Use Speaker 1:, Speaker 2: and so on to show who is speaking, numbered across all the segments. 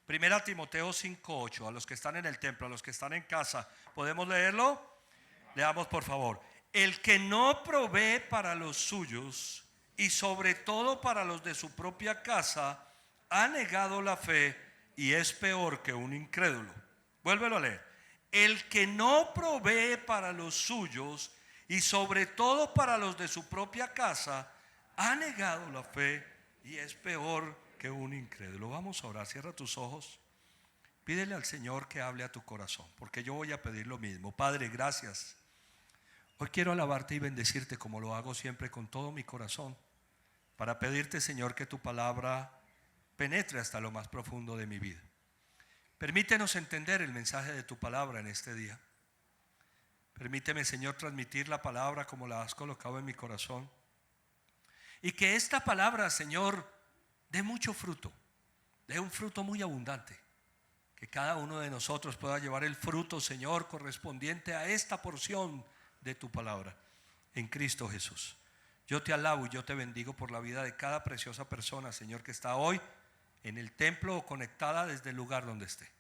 Speaker 1: Primera Timoteo 5:8. A los que están en el templo, a los que están en casa, ¿podemos leerlo? Leamos por favor. El que no provee para los suyos y sobre todo para los de su propia casa, ha negado la fe y es peor que un incrédulo. Vuélvelo a leer. El que no provee para los suyos y sobre todo para los de su propia casa, ha negado la fe y es peor que un incrédulo. Vamos a orar, cierra tus ojos. Pídele al Señor que hable a tu corazón, porque yo voy a pedir lo mismo. Padre, gracias. Hoy quiero alabarte y bendecirte como lo hago siempre con todo mi corazón, para pedirte, Señor, que tu palabra penetre hasta lo más profundo de mi vida. Permítenos entender el mensaje de tu palabra en este día. Permíteme, Señor, transmitir la palabra como la has colocado en mi corazón. Y que esta palabra, Señor, dé mucho fruto, dé un fruto muy abundante. Que cada uno de nosotros pueda llevar el fruto, Señor, correspondiente a esta porción de tu palabra, en Cristo Jesús. Yo te alabo y yo te bendigo por la vida de cada preciosa persona, Señor, que está hoy en el templo o conectada desde el lugar donde esté.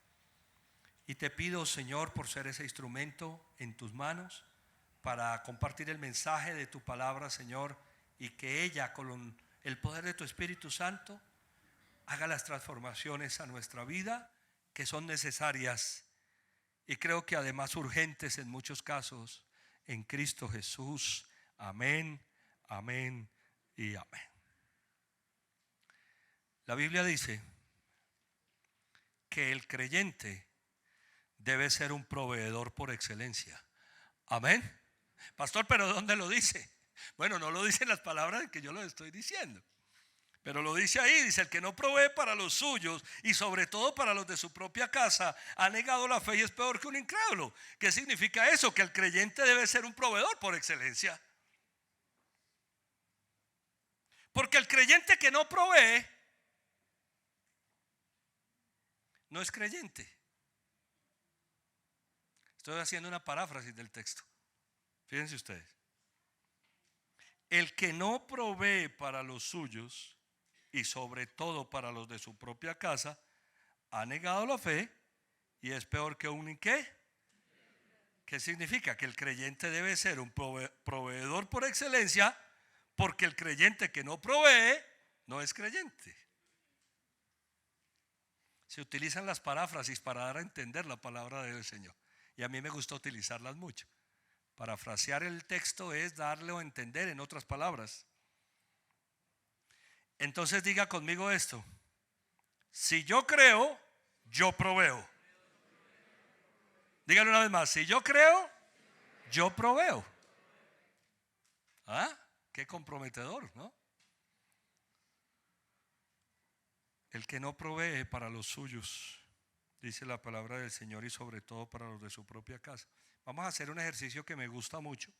Speaker 1: Y te pido, Señor, por ser ese instrumento en tus manos para compartir el mensaje de tu palabra, Señor, y que ella, con el poder de tu Espíritu Santo, haga las transformaciones a nuestra vida que son necesarias y creo que además urgentes en muchos casos, en Cristo Jesús. Amén, amén y amén. La Biblia dice que el creyente debe ser un proveedor por excelencia. Amén. Pastor, ¿pero dónde lo dice? Bueno, no lo dicen las palabras que yo lo estoy diciendo, pero lo dice ahí. Dice: el que no provee para los suyos y sobre todo para los de su propia casa, ha negado la fe y es peor que un incrédulo. ¿Qué significa eso? Que el creyente debe ser un proveedor por excelencia. Porque el creyente que no provee no es creyente. Estoy haciendo una paráfrasis del texto. Fíjense ustedes. El que no provee para los suyos y sobre todo para los de su propia casa, ha negado la fe y es peor que un ¿qué? ¿Qué significa? Que el creyente debe ser un proveedor por excelencia, porque el creyente que no provee no es creyente. Se utilizan las paráfrasis para dar a entender la palabra del Señor, y a mí me gusta utilizarlas mucho. Parafrasear el texto es darle a entender en otras palabras. Entonces diga conmigo esto: si yo creo, yo proveo. Dígalo una vez más: si yo creo, yo proveo. ¿Ah? Qué comprometedor, ¿no? El que no provee para los suyos, dice la palabra del Señor, y sobre todo para los de su propia casa. Vamos a hacer un ejercicio que me gusta mucho,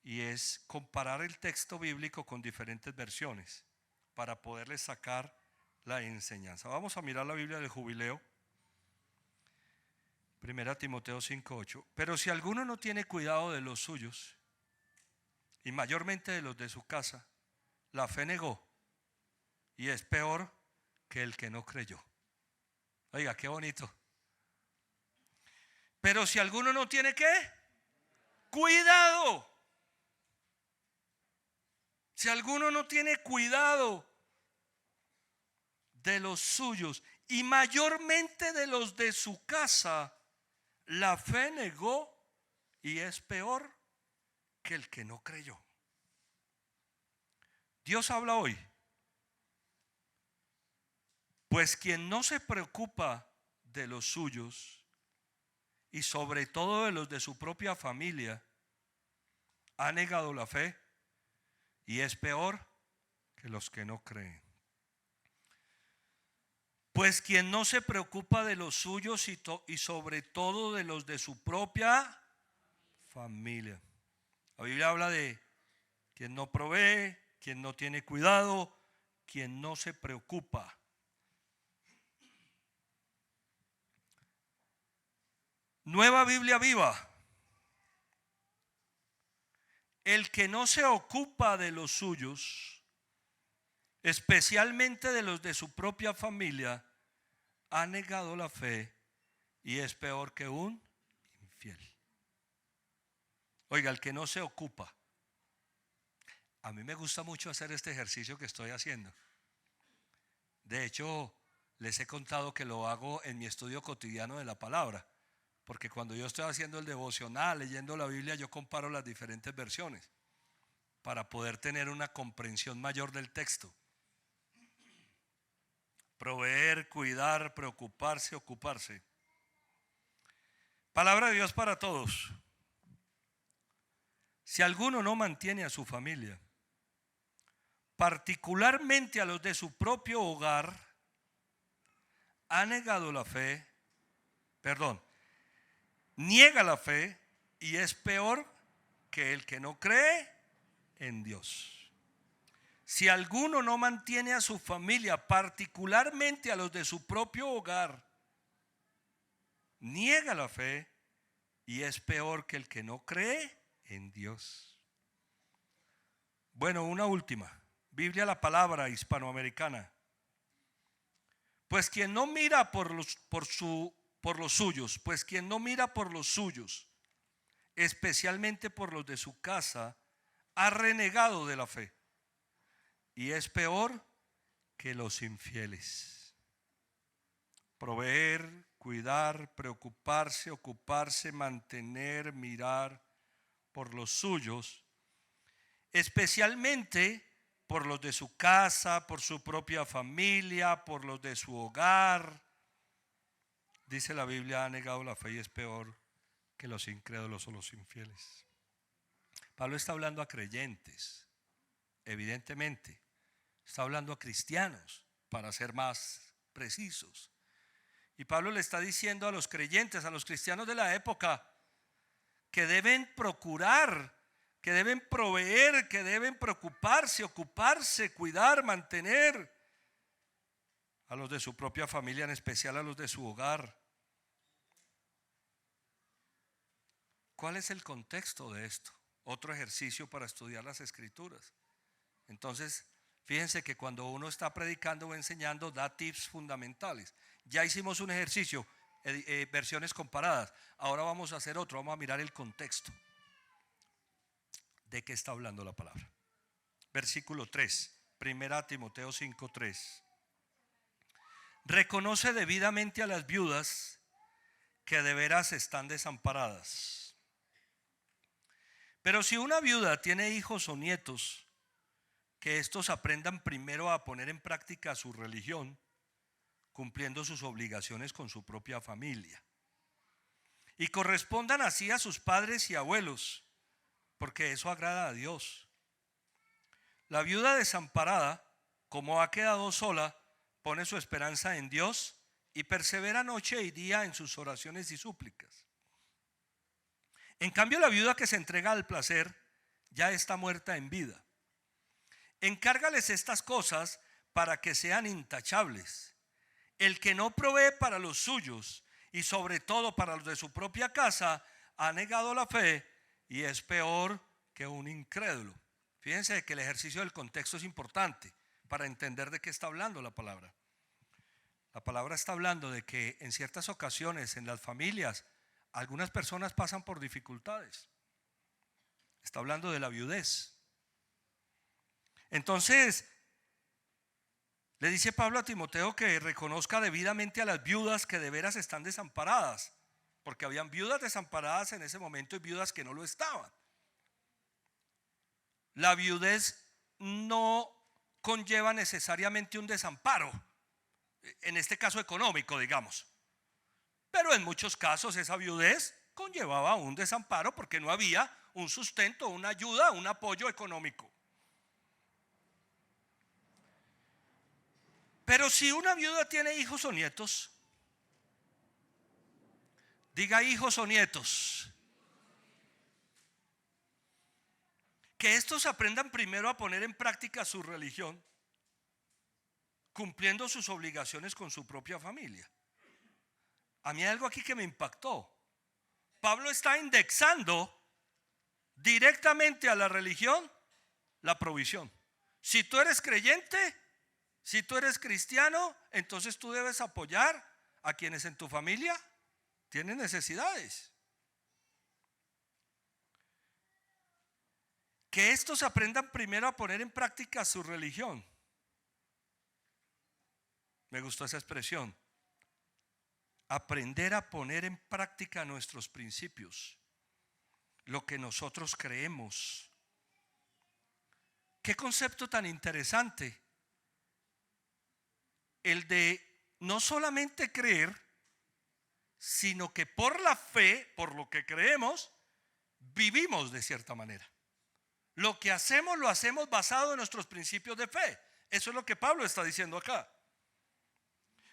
Speaker 1: y es comparar el texto bíblico con diferentes versiones para poderles sacar la enseñanza. Vamos a mirar la Biblia del Jubileo. Primera Timoteo 5:8. Pero si alguno no tiene cuidado de los suyos, y mayormente de los de su casa, la fe negó y es peor que el que no creyó. Oiga, qué bonito. Pero si alguno no tiene ¿qué? Cuidado. Si alguno no tiene cuidado de los suyos y mayormente de los de su casa, la fe negó y es peor que el que no creyó. Dios habla hoy. Pues quien no se preocupa de los suyos y sobre todo de los de su propia familia, ha negado la fe y es peor que los que no creen. Pues quien no se preocupa de los suyos y sobre todo de los de su propia familia. La Biblia habla de quien no provee, quien no tiene cuidado, quien no se preocupa. Nueva Biblia Viva. El que no se ocupa de los suyos, especialmente de los de su propia familia, ha negado la fe y es peor que un infiel. Oiga, el que no se ocupa. A mí me gusta mucho hacer este ejercicio que estoy haciendo. De hecho, les he contado que lo hago en mi estudio cotidiano de la palabra. Porque cuando yo estoy haciendo el devocional, leyendo la Biblia, yo comparo las diferentes versiones para poder tener una comprensión mayor del texto. Proveer, cuidar, preocuparse, ocuparse. Palabra de Dios para todos. Si alguno no mantiene a su familia, particularmente a los de su propio hogar, ha negado la fe, niega la fe y es peor que el que no cree en Dios. Si alguno no mantiene a su familia, particularmente a los de su propio hogar, niega la fe y es peor que el que no cree en Dios. Bueno, una última. Biblia, la palabra hispanoamericana. Pues quien no mira por los suyos, especialmente por los de su casa, ha renegado de la fe y es peor que los infieles. Proveer, cuidar, preocuparse, ocuparse, mantener, mirar por los suyos, especialmente por los de su casa, por su propia familia, por los de su hogar. Dice la Biblia, ha negado la fe y es peor que los incrédulos o los infieles. Pablo está hablando a creyentes, evidentemente. Está hablando a cristianos, para ser más precisos. Y Pablo le está diciendo a los creyentes, a los cristianos de la época, que deben procurar, que deben proveer, que deben preocuparse, ocuparse, cuidar, mantener a los de su propia familia, en especial a los de su hogar. ¿Cuál es el contexto de esto? Otro ejercicio para estudiar las Escrituras. Entonces, fíjense que cuando uno está predicando o enseñando, da tips fundamentales. Ya hicimos un ejercicio, versiones comparadas. Ahora vamos a hacer otro, vamos a mirar el contexto. ¿De qué está hablando la palabra? Versículo 3, 1 Timoteo 5:3. Reconoce debidamente a las viudas que de veras están desamparadas. Pero si una viuda tiene hijos o nietos, que estos aprendan primero a poner en práctica su religión, cumpliendo sus obligaciones con su propia familia, y correspondan así a sus padres y abuelos, porque eso agrada a Dios. La viuda desamparada, como ha quedado sola, pone su esperanza en Dios y persevera noche y día en sus oraciones y súplicas. En cambio, la viuda que se entrega al placer ya está muerta en vida. Encárgales estas cosas para que sean intachables. El que no provee para los suyos y sobre todo para los de su propia casa, ha negado la fe y es peor que un incrédulo. Fíjense que el ejercicio del contexto es importante para entender de qué está hablando la palabra. La palabra está hablando de que en ciertas ocasiones en las familias algunas personas pasan por dificultades. Está hablando de la viudez. Entonces, le dice Pablo a Timoteo que reconozca debidamente a las viudas que de veras están desamparadas, porque habían viudas desamparadas en ese momento y viudas que no lo estaban. La viudez no conlleva necesariamente un desamparo, en este caso económico, digamos. Pero en muchos casos esa viudez conllevaba un desamparo porque no había un sustento, una ayuda, un apoyo económico. Pero si una viuda tiene hijos o nietos, diga hijos o nietos, que estos aprendan primero a poner en práctica su religión, cumpliendo sus obligaciones con su propia familia. A mí hay algo aquí que me impactó. Pablo está indexando directamente a la religión la provisión. Si tú eres creyente, si tú eres cristiano, entonces tú debes apoyar a quienes en tu familia tienen necesidades. Que estos aprendan primero a poner en práctica su religión. Me gustó esa expresión. Aprender a poner en práctica nuestros principios, lo que nosotros creemos. Qué concepto tan interesante, el de no solamente creer, sino que por la fe, por lo que creemos, vivimos de cierta manera. Lo que hacemos lo hacemos basado en nuestros principios de fe. Eso es lo que Pablo está diciendo acá.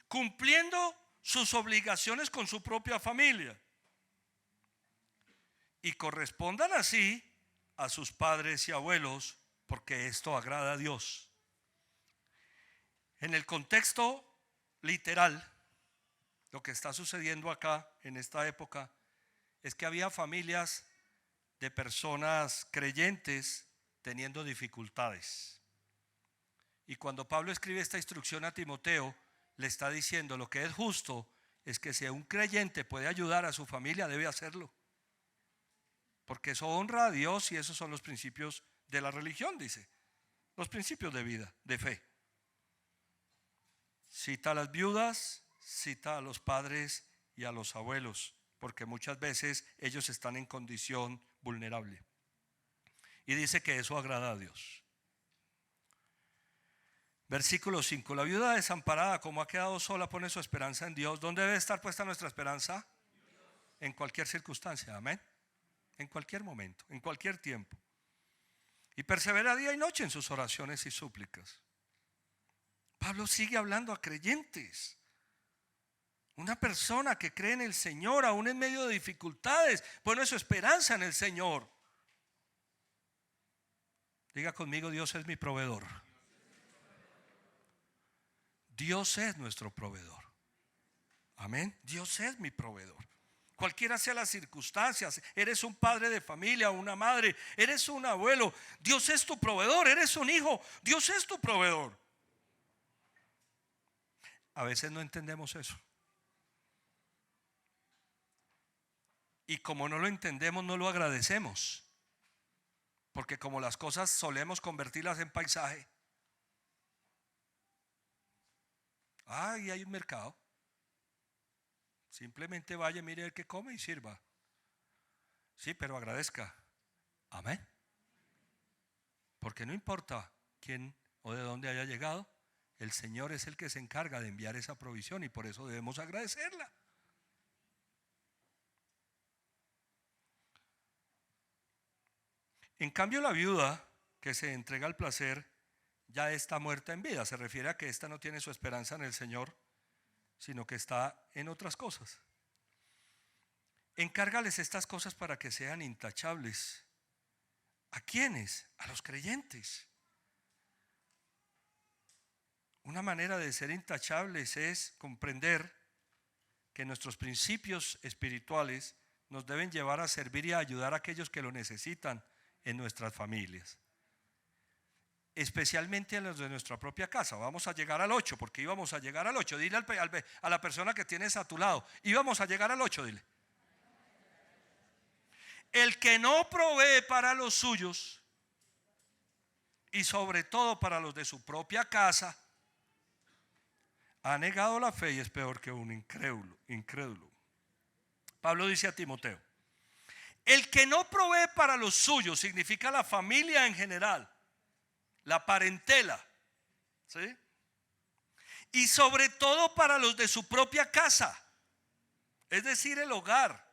Speaker 1: Cumpliendo sus obligaciones con su propia familia. Y correspondan así a sus padres y abuelos, porque esto agrada a Dios. En el contexto literal, lo que está sucediendo acá en esta época es que había familias de personas creyentes teniendo dificultades. Y cuando Pablo escribe esta instrucción a Timoteo, le está diciendo: lo que es justo es que si un creyente puede ayudar a su familia, debe hacerlo, porque eso honra a Dios y esos son los principios de la religión, dice, los principios de vida, de fe. Cita a las viudas, cita a los padres y a los abuelos, porque muchas veces ellos están en condición vulnerable. Y dice que eso agrada a Dios. Versículo 5. La viuda desamparada, como ha quedado sola, pone su esperanza en Dios. ¿Dónde debe estar puesta nuestra esperanza? En cualquier circunstancia, amén. En cualquier momento, en cualquier tiempo. Y persevera día y noche en sus oraciones y súplicas. Pablo sigue hablando a creyentes. Una persona que cree en el Señor, aún en medio de dificultades, pone su esperanza en el Señor. Diga conmigo: Dios es mi proveedor. Dios es nuestro proveedor. Amén. Dios es mi proveedor. Cualquiera sea las circunstancias, eres un padre de familia, una madre, eres un abuelo, Dios es tu proveedor. Eres un hijo, Dios es tu proveedor. A veces no entendemos eso. Y como no lo entendemos, no lo agradecemos. Porque como las cosas solemos convertirlas en paisaje. Y hay un mercado. Simplemente vaya, mire el que come y sirva. Sí, pero agradezca. Amén. Porque no importa quién o de dónde haya llegado, el Señor es el que se encarga de enviar esa provisión y por eso debemos agradecerla. En cambio, la viuda que se entrega al placer ya está muerta en vida. Se refiere a que ésta no tiene su esperanza en el Señor, sino que está en otras cosas. Encárgales estas cosas para que sean intachables. ¿A quiénes? A los creyentes. Una manera de ser intachables es comprender que nuestros principios espirituales nos deben llevar a servir y a ayudar a aquellos que lo necesitan en nuestras familias. Especialmente a los de nuestra propia casa. Vamos a llegar al 8, porque íbamos a llegar al 8. Dile a la persona que tienes a tu lado: íbamos a llegar al 8, dile. El que no provee para los suyos, y sobre todo para los de su propia casa, ha negado la fe y es peor que un incrédulo. Pablo dice a Timoteo: el que no provee para los suyos significa la familia en general, la parentela, ¿sí? Y sobre todo para los de su propia casa, es decir, el hogar.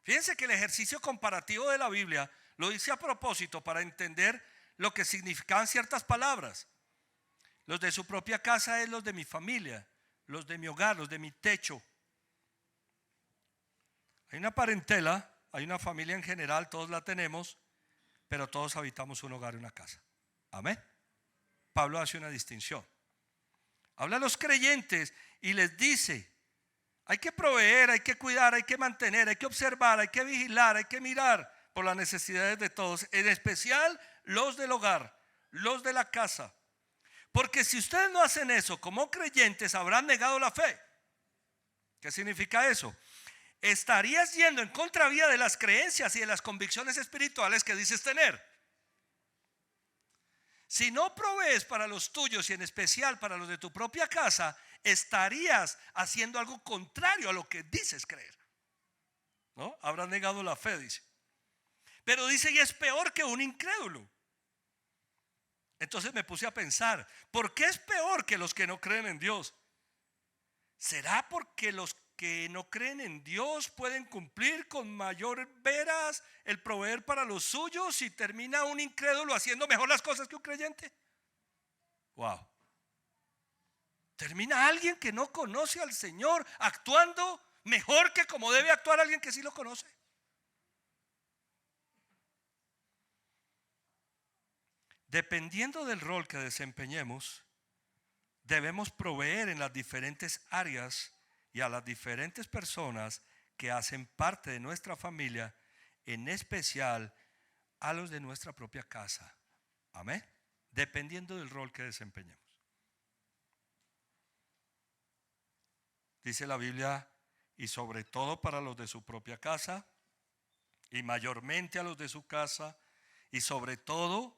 Speaker 1: Fíjense que el ejercicio comparativo de la Biblia lo hice a propósito para entender lo que significaban ciertas palabras. Los de su propia casa es los de mi familia, los de mi hogar, los de mi techo. Hay una parentela, hay una familia en general, todos la tenemos, pero todos habitamos un hogar y una casa. Amén. Pablo hace una distinción. Habla a los creyentes y les dice: hay que proveer, hay que cuidar, hay que mantener, hay que observar, hay que vigilar, hay que mirar por las necesidades de todos, en especial los del hogar, los de la casa. Porque si ustedes no hacen eso como creyentes, habrán negado la fe. ¿Qué significa eso? Estarías yendo en contravía de las creencias y de las convicciones espirituales que dices tener. Si no provees para los tuyos y en especial para los de tu propia casa, estarías haciendo algo contrario a lo que dices creer. ¿No? Habrás negado la fe, dice. Pero dice, y es peor que un incrédulo. Entonces me puse a pensar, ¿por qué es peor que los que no creen en Dios? ¿Será porque los que no creen en Dios pueden cumplir con mayor veras el proveer para los suyos y termina un incrédulo haciendo mejor las cosas que un creyente? Wow. Termina alguien que no conoce al Señor actuando mejor que como debe actuar alguien que sí lo conoce. Dependiendo del rol que desempeñemos, debemos proveer en las diferentes áreas y a las diferentes personas que hacen parte de nuestra familia, en especial a los de nuestra propia casa. Amén. Dependiendo del rol que desempeñemos. Dice la Biblia, y sobre todo para los de su propia casa, y mayormente a los de su casa, y sobre todo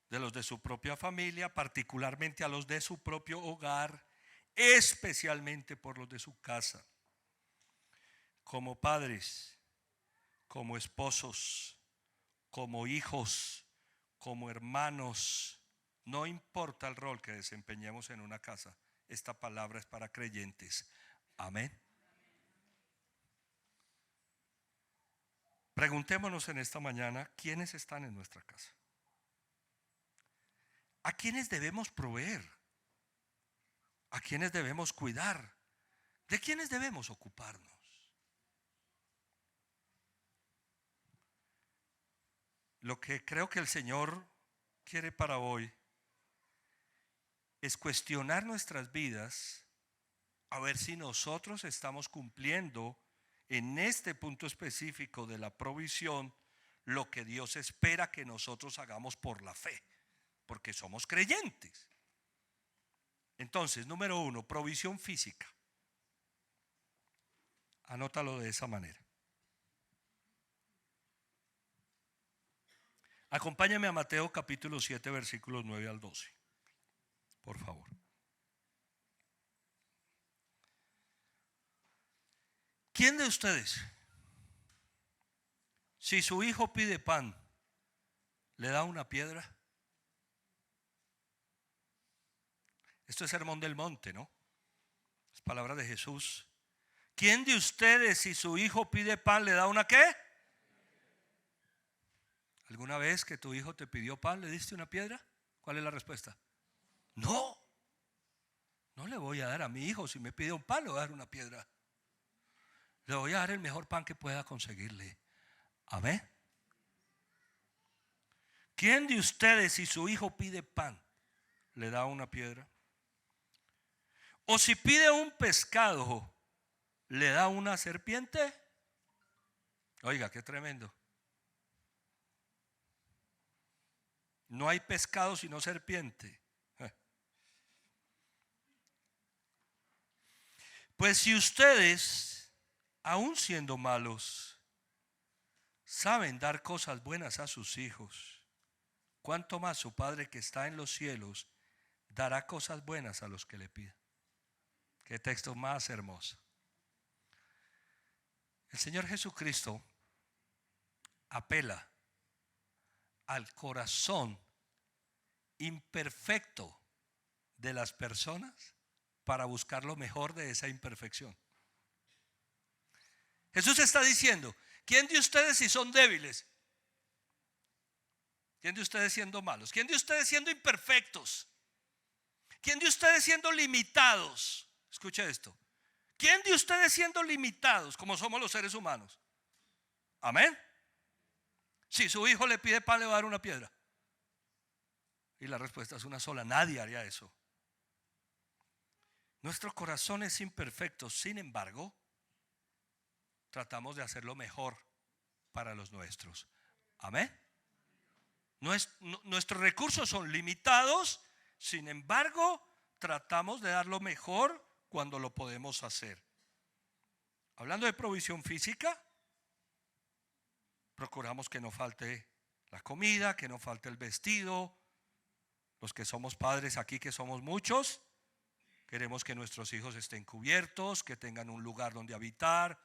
Speaker 1: de los de su propia familia, particularmente a los de su propio hogar, especialmente por los de su casa, como padres, como esposos, como hijos, como hermanos. No importa el rol que desempeñemos en una casa, esta palabra es para creyentes. Amén. Preguntémonos en esta mañana, ¿quiénes están en nuestra casa? ¿A quiénes debemos proveer? ¿A quiénes debemos cuidar? ¿De quiénes debemos ocuparnos? Lo que creo que el Señor quiere para hoy es cuestionar nuestras vidas, a ver si nosotros estamos cumpliendo en este punto específico de la provisión lo que Dios espera que nosotros hagamos por la fe, porque somos creyentes. Entonces, número 1, provisión física. Anótalo de esa manera. Acompáñame a Mateo capítulo 7, versículos 9 al 12. Por favor. ¿Quién de ustedes, si su hijo pide pan, le da una piedra? Esto es sermón del monte, ¿no? Es palabra de Jesús. ¿Quién de ustedes, si su hijo pide pan, le da una qué? ¿Alguna vez que tu hijo te pidió pan, le diste una piedra? ¿Cuál es la respuesta? No. No le voy a dar a mi hijo, si me pide un pan, le voy a dar una piedra. Le voy a dar el mejor pan que pueda conseguirle. Amén. ¿Quién de ustedes, si su hijo pide pan, le da una piedra? O si pide un pescado, ¿le da una serpiente? Oiga, qué tremendo. No hay pescado sino serpiente. Pues si ustedes, aun siendo malos, saben dar cosas buenas a sus hijos, ¿cuánto más su Padre que está en los cielos dará cosas buenas a los que le pidan? Qué texto más hermoso. El Señor Jesucristo apela al corazón imperfecto de las personas para buscar lo mejor de esa imperfección. Jesús está diciendo, ¿quién de ustedes si son débiles? ¿Quién de ustedes siendo malos? ¿Quién de ustedes siendo imperfectos? ¿Quién de ustedes siendo limitados? Escuche esto. ¿Quién de ustedes siendo limitados como somos los seres humanos? Amén. Si su hijo le pide pan, le va a dar una piedra. Y la respuesta es una sola, nadie haría eso. Nuestro corazón es imperfecto, sin embargo, tratamos de hacer lo mejor para los nuestros. Amén. Nuestros recursos son limitados, Sin embargo, tratamos de dar lo mejor cuando lo podemos hacer. Hablando de provisión física, procuramos que no falte la comida, que no falte el vestido. Los que somos padres aquí, que somos muchos, queremos que nuestros hijos estén cubiertos, que tengan un lugar donde habitar,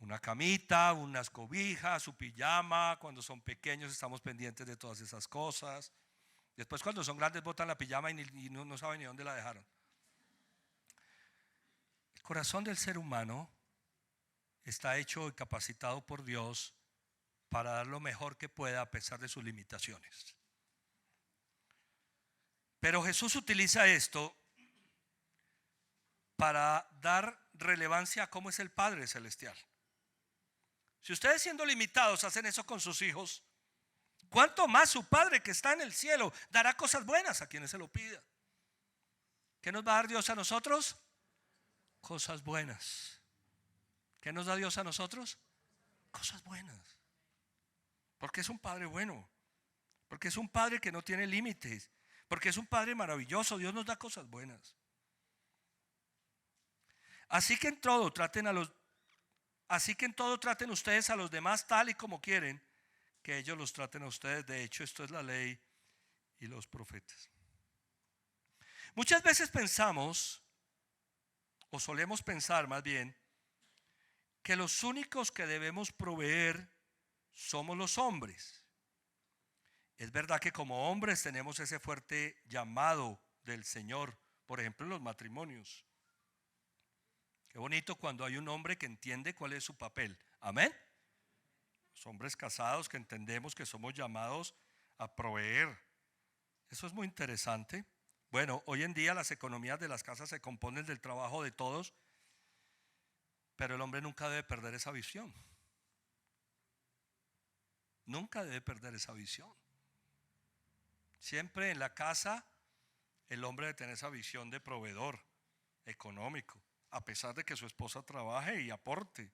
Speaker 1: una camita, unas cobijas, su pijama. Cuando son pequeños estamos pendientes de todas esas cosas. Después, cuando son grandes, botan la pijama y no saben ni dónde la dejaron. El corazón del ser humano está hecho y capacitado por Dios para dar lo mejor que pueda a pesar de sus limitaciones. Pero Jesús utiliza esto para dar relevancia a cómo es el Padre Celestial. Si ustedes, siendo limitados, hacen eso con sus hijos, ¿cuánto más su Padre que está en el cielo dará cosas buenas a quienes se lo pidan? ¿Qué nos va a dar Dios a nosotros? Cosas buenas. ¿Qué nos da Dios a nosotros? Cosas buenas. Porque es un Padre bueno. Porque es un Padre que no tiene límites. Porque es un Padre maravilloso. Dios nos da cosas buenas. Así que en todo traten ustedes a los demás tal y como quieren que ellos los traten a ustedes. De hecho, esto es la ley y los profetas. Muchas veces pensamos, o solemos pensar más bien, que los únicos que debemos proveer somos los hombres. Es verdad que como hombres tenemos ese fuerte llamado del Señor, por ejemplo en los matrimonios. Qué bonito cuando hay un hombre que entiende cuál es su papel. Amén. Los hombres casados que entendemos que somos llamados a proveer. Eso es muy interesante. Bueno, hoy en día las economías de las casas se componen del trabajo de todos, pero el hombre nunca debe perder esa visión. Nunca debe perder esa visión. Siempre en la casa el hombre debe tener esa visión de proveedor económico, a pesar de que su esposa trabaje y aporte.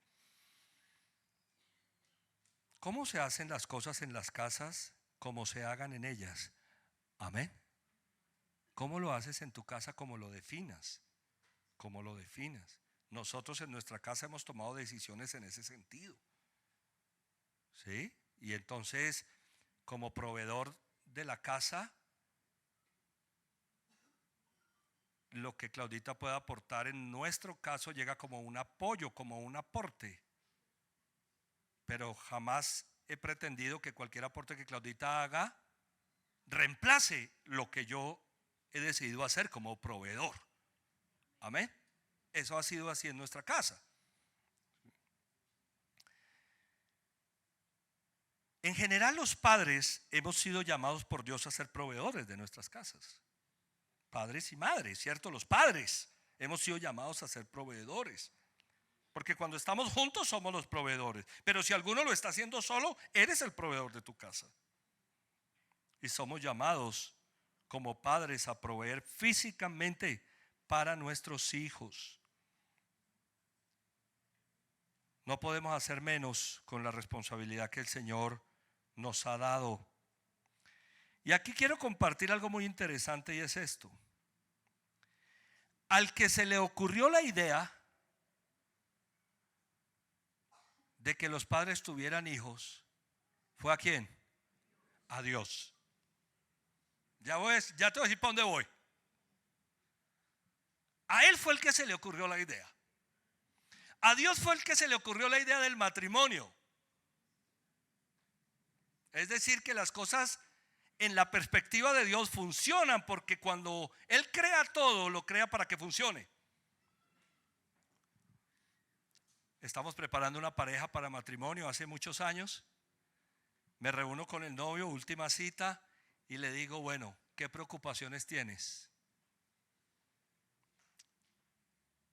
Speaker 1: ¿Cómo se hacen las cosas en las casas? Como se hagan en ellas. Amén. ¿Cómo lo haces en tu casa? Como lo definas. Como lo definas. Nosotros en nuestra casa hemos tomado decisiones en ese sentido. ¿Sí? Y entonces, como proveedor de la casa, lo que Claudita pueda aportar en nuestro caso llega como un apoyo, como un aporte. Pero jamás he pretendido que cualquier aporte que Claudita haga reemplace lo que yo he decidido hacer como proveedor. Amén. Eso ha sido así en nuestra casa. En general, los padres hemos sido llamados por Dios a ser proveedores de nuestras casas. Padres y madres, ¿cierto? Los padres hemos sido llamados a ser proveedores. Porque cuando estamos juntos somos los proveedores. Pero si alguno lo está haciendo solo, eres el proveedor de tu casa. Y somos llamados como padres a proveer físicamente para nuestros hijos. No podemos hacer menos con la responsabilidad que el Señor nos ha dado. Y aquí quiero compartir algo muy interesante, y es esto. Al que se le ocurrió la idea de que los padres tuvieran hijos, ¿fue a quién? A Dios. Ya te voy a decir para dónde voy. A Él fue el que se le ocurrió la idea. A Dios fue el que se le ocurrió la idea del matrimonio. Es decir, que las cosas en la perspectiva de Dios funcionan, porque cuando Él crea todo, lo crea para que funcione. Estamos preparando una pareja para matrimonio hace muchos años. Me reúno con el novio, última cita, y le digo, bueno, ¿qué preocupaciones tienes?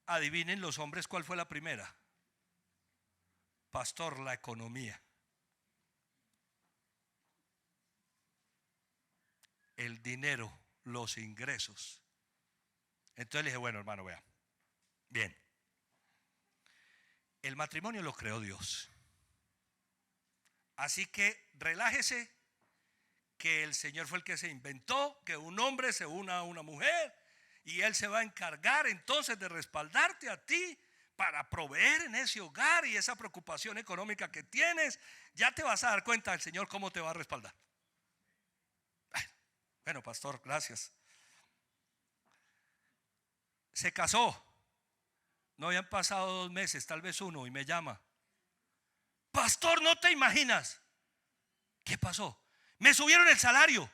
Speaker 1: Adivinen los hombres cuál fue la primera. Pastor, la economía. El dinero, los ingresos. Entonces le dije, bueno, hermano, vea. Bien. El matrimonio lo creó Dios. Así que relájese, que el Señor fue el que se inventó que un hombre se una a una mujer y Él se va a encargar entonces de respaldarte a ti para proveer en ese hogar y esa preocupación económica que tienes. Ya te vas a dar cuenta del Señor cómo te va a respaldar. Bueno, pastor, gracias. Se casó. No habían pasado 2 meses, tal vez 1, y me llama. Pastor, no te imaginas. ¿Qué pasó? Me subieron el salario.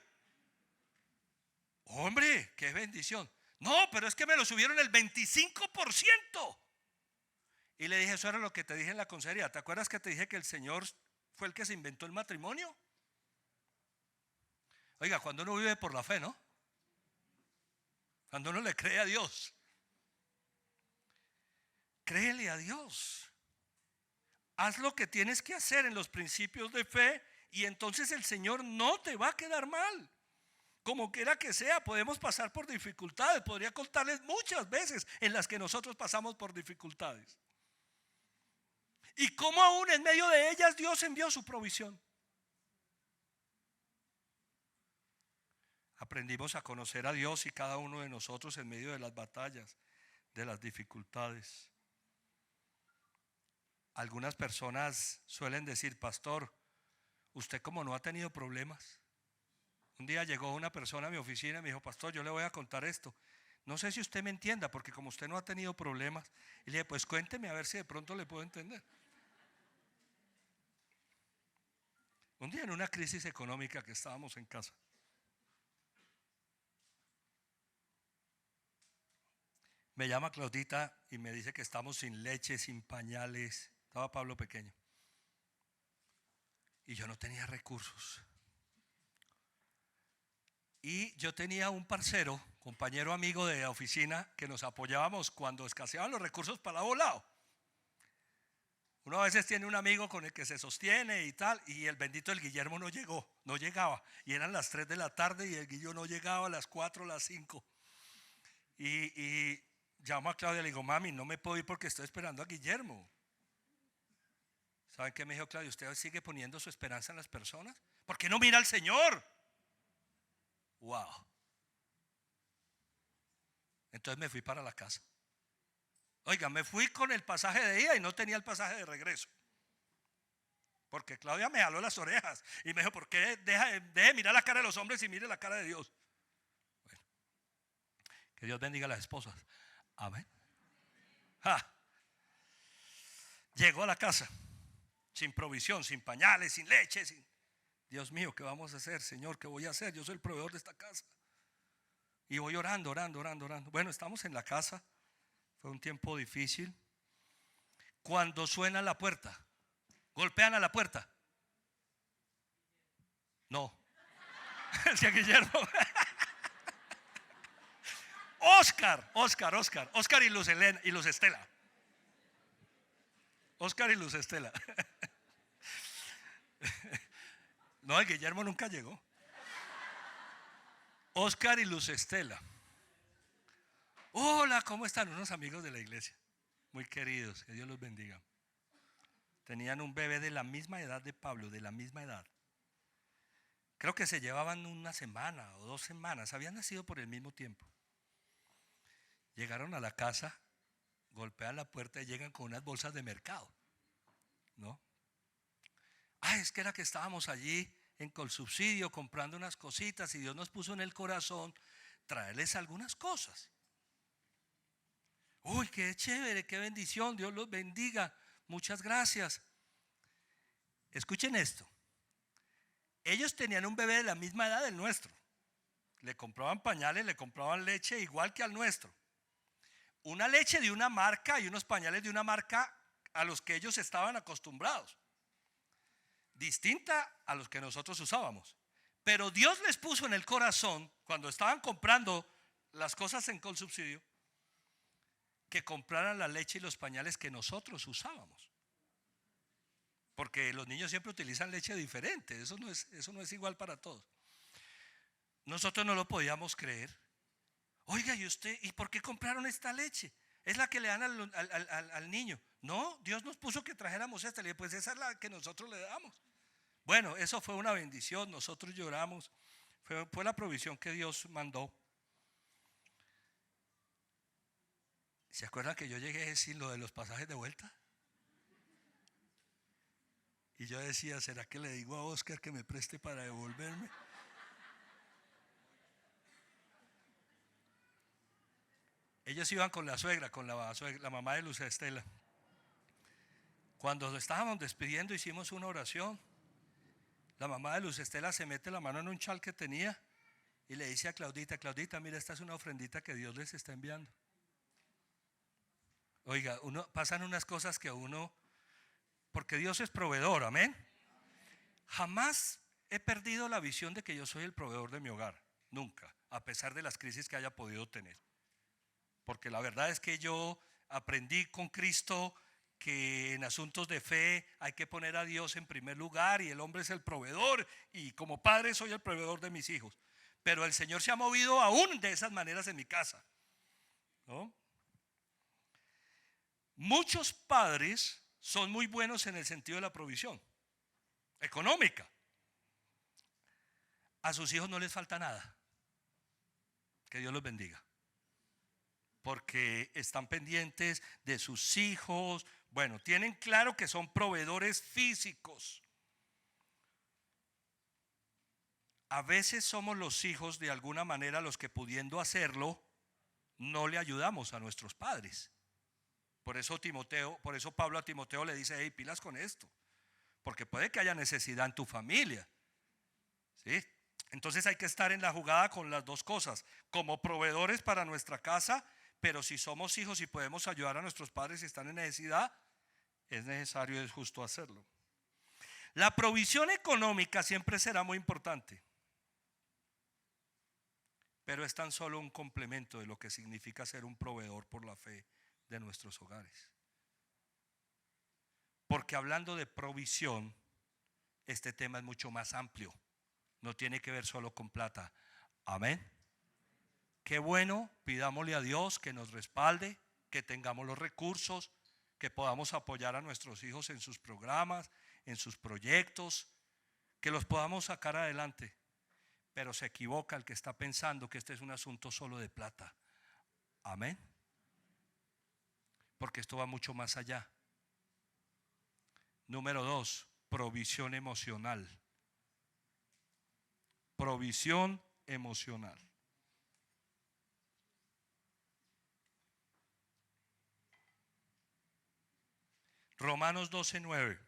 Speaker 1: Hombre, qué bendición. No, pero es que me lo subieron el 25%. Y le dije, eso era lo que te dije en la consejería. ¿Te acuerdas que te dije que el Señor fue el que se inventó el matrimonio? Oiga, cuando uno vive por la fe, ¿no? Cuando uno le cree a Dios. Créele a Dios. Haz lo que tienes que hacer en los principios de fe y entonces el Señor no te va a quedar mal. Como quiera que sea, podemos pasar por dificultades. Podría contarles muchas veces en las que nosotros pasamos por dificultades. Y cómo aún en medio de ellas Dios envió su provisión. Aprendimos a conocer a Dios y cada uno de nosotros en medio de las batallas, de las dificultades. Algunas personas suelen decir, pastor, ¿usted como no ha tenido problemas? Un día llegó una persona a mi oficina y me dijo, pastor, yo le voy a contar esto. No sé si usted me entienda, porque como usted no ha tenido problemas. Y le dije, pues cuénteme a ver si de pronto le puedo entender. Un día en una crisis económica que estábamos en casa, me llama Claudita y me dice que estamos sin leche, sin pañales. Estaba Pablo pequeño. Y yo no tenía recursos. Y yo tenía un parcero, compañero amigo de la oficina, que nos apoyábamos cuando escaseaban los recursos para volado. Uno a veces tiene un amigo con el que se sostiene y tal, y el bendito el Guillermo no llegaba. Y eran las 3 de la tarde y el Guillo no llegaba a las 4, a las 5. Y llamo a Claudia y le digo, mami, no me puedo ir porque estoy esperando a Guillermo. ¿Saben qué me dijo Claudia? ¿Usted sigue poniendo su esperanza en las personas? ¿Por qué no mira al Señor? Wow. Entonces me fui para la casa. Oiga, me fui con el pasaje de ida y no tenía el pasaje de regreso. Porque Claudia me jaló las orejas y me dijo, ¿por qué deje mirar la cara de los hombres y mire la cara de Dios? Bueno, que Dios bendiga a las esposas. Amén. Llegó a la casa sin provisión, sin pañales, sin leche, Dios mío, ¿qué vamos a hacer, Señor? ¿Qué voy a hacer? Yo soy el proveedor de esta casa. Y voy orando. Bueno, estamos en la casa. Fue un tiempo difícil. Cuando suena la puerta, golpean a la puerta. No. Decía Guillermo. Oscar y Luz Estela. Oscar y Luz Estela. No, el Guillermo nunca llegó. Oscar y Luz Estela. Hola, ¿cómo están? Unos amigos de la iglesia, muy queridos, que Dios los bendiga. Tenían un bebé de la misma edad de Pablo, de la misma edad. Creo que se llevaban 1 semana o 2 semanas, habían nacido por el mismo tiempo. Llegaron a la casa, golpean la puerta y llegan con unas bolsas de mercado, ¿no? Es que era que estábamos allí en Colsubsidio comprando unas cositas y Dios nos puso en el corazón traerles algunas cosas. Uy, qué chévere, qué bendición, Dios los bendiga, muchas gracias. Escuchen esto. Ellos tenían un bebé de la misma edad del nuestro. Le compraban pañales, le compraban leche igual que al nuestro. Una leche de una marca y unos pañales de una marca a los que ellos estaban acostumbrados, distinta a los que nosotros usábamos. Pero Dios les puso en el corazón, cuando estaban comprando las cosas en Colsubsidio, que compraran la leche y los pañales que nosotros usábamos. Porque los niños siempre utilizan leche diferente, eso no es igual para todos. Nosotros no lo podíamos creer. Oiga, ¿y por qué compraron esta leche? Es la que le dan al niño. No, Dios nos puso que trajéramos esta. Le dije, pues esa es la que nosotros le damos. Bueno, eso fue una bendición, nosotros lloramos, fue la provisión que Dios mandó. ¿Se acuerdan que yo llegué a decir lo de los pasajes de vuelta? Y yo decía, ¿será que le digo a Oscar que me preste para devolverme? Ellos iban con la suegra, la mamá de Luz Estela. Cuando estábamos despidiendo hicimos una oración. La mamá de Luz Estela se mete la mano en un chal que tenía y le dice a Claudita, Claudita, mira, esta es una ofrendita que Dios les está enviando. Oiga, pasan unas cosas que porque Dios es proveedor, amén. Jamás he perdido la visión de que yo soy el proveedor de mi hogar, nunca, a pesar de las crisis que haya podido tener. Porque la verdad es que yo aprendí con Cristo que en asuntos de fe hay que poner a Dios en primer lugar y el hombre es el proveedor y como padre soy el proveedor de mis hijos. Pero el Señor se ha movido aún de esas maneras en mi casa, ¿no? Muchos padres son muy buenos en el sentido de la provisión económica. A sus hijos no les falta nada. Que Dios los bendiga. Porque están pendientes de sus hijos. Bueno, tienen claro que son proveedores físicos. A veces somos los hijos de alguna manera los que pudiendo hacerlo, no le ayudamos a nuestros padres. Por eso Pablo a Timoteo le dice, hey, pilas con esto. Porque puede que haya necesidad en tu familia. ¿Sí? Entonces hay que estar en la jugada con las dos cosas. Como proveedores para nuestra casa, pero si somos hijos y podemos ayudar a nuestros padres si están en necesidad, es necesario, es justo hacerlo. La provisión económica siempre será muy importante, pero es tan solo un complemento de lo que significa ser un proveedor por la fe de nuestros hogares. Porque hablando de provisión, este tema es mucho más amplio. No tiene que ver solo con plata. Amén. Qué bueno, pidámosle a Dios que nos respalde, que tengamos los recursos, que podamos apoyar a nuestros hijos en sus programas, en sus proyectos, que los podamos sacar adelante. Pero se equivoca el que está pensando que este es un asunto solo de plata. Amén. Porque esto va mucho más allá. Número 2, provisión emocional. Provisión emocional. Romanos 12:9.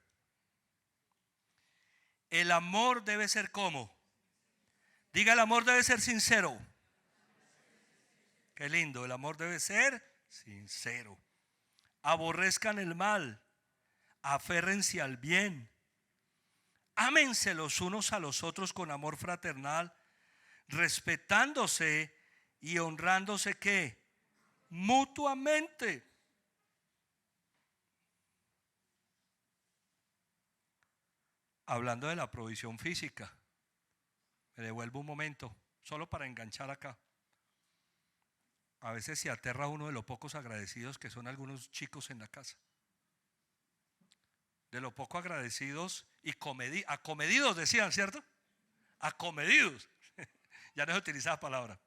Speaker 1: El amor debe ser ¿cómo? Diga, el amor debe ser sincero. Qué lindo, el amor debe ser sincero. Aborrezcan el mal, aférrense al bien. Ámense los unos a los otros con amor fraternal, respetándose y honrándose ¿qué? Mutuamente. Hablando de la provisión física, me devuelvo un momento, solo para enganchar acá. A veces se aterra uno de los pocos agradecidos que son algunos chicos en la casa. De lo poco agradecidos y acomedidos decían, ¿cierto? Acomedidos. Ya no se utiliza la palabra.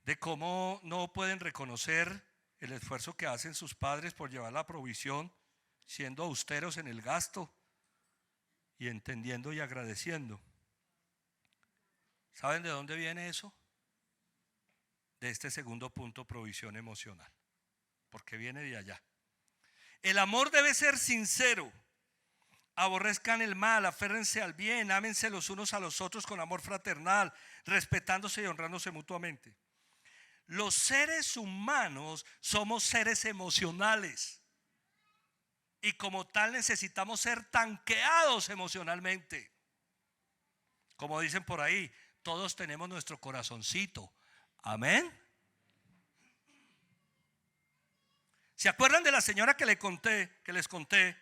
Speaker 1: De cómo no pueden reconocer el esfuerzo que hacen sus padres por llevar la provisión, siendo austeros en el gasto y entendiendo y agradeciendo. ¿Saben de dónde viene eso? De este segundo punto, provisión emocional. Porque viene de allá. El amor debe ser sincero. Aborrezcan el mal, aférrense al bien, ámense los unos a los otros con amor fraternal, respetándose y honrándose mutuamente. Los seres humanos somos seres emocionales y como tal necesitamos ser tanqueados emocionalmente. Como dicen por ahí, todos tenemos nuestro corazoncito. Amén. ¿Se acuerdan de la señora que les conté,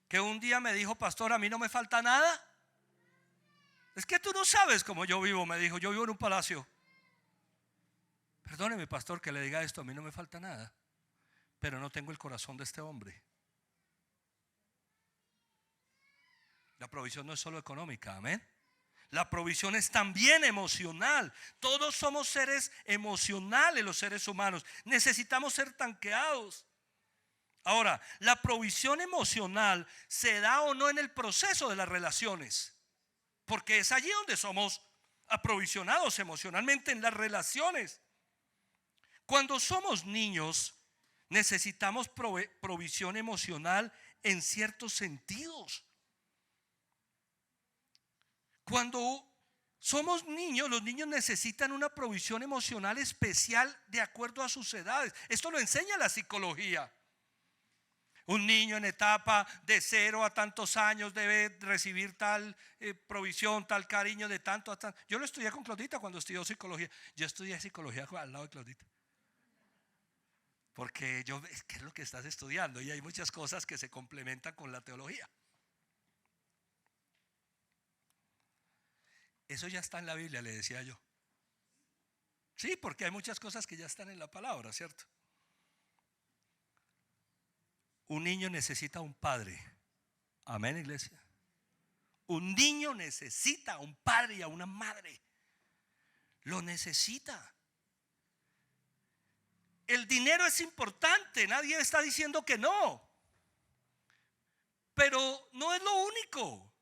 Speaker 1: que un día me dijo, pastor, a mí no me falta nada? Es que tú no sabes cómo yo vivo, me dijo, yo vivo en un palacio. Perdóneme, pastor, que le diga esto, a mí no me falta nada, pero no tengo el corazón de este hombre. La provisión no es solo económica, amén. La provisión es también emocional. Todos somos seres emocionales, los seres humanos. Necesitamos ser tanqueados. Ahora, la provisión emocional se da o no en el proceso de las relaciones, porque es allí donde somos aprovisionados emocionalmente, en las relaciones. Cuando somos niños, necesitamos provisión emocional en ciertos sentidos. Cuando somos niños, los niños necesitan una provisión emocional especial de acuerdo a sus edades. Esto lo enseña la psicología. Un niño en etapa de 0 a tantos años debe recibir tal provisión, tal cariño de tanto a tanto. Yo lo estudié con Claudita cuando estudió psicología. Yo estudié psicología al lado de Claudita. Porque ¿qué es lo que estás estudiando? Y hay muchas cosas que se complementan con la teología. Eso ya está en la Biblia, le decía yo. Sí, porque hay muchas cosas que ya están en la palabra, ¿cierto? Un niño necesita un padre. Amén, iglesia. Un niño necesita a un padre y a una madre. Lo necesita. El dinero es importante, nadie está diciendo que no. Pero no es lo único.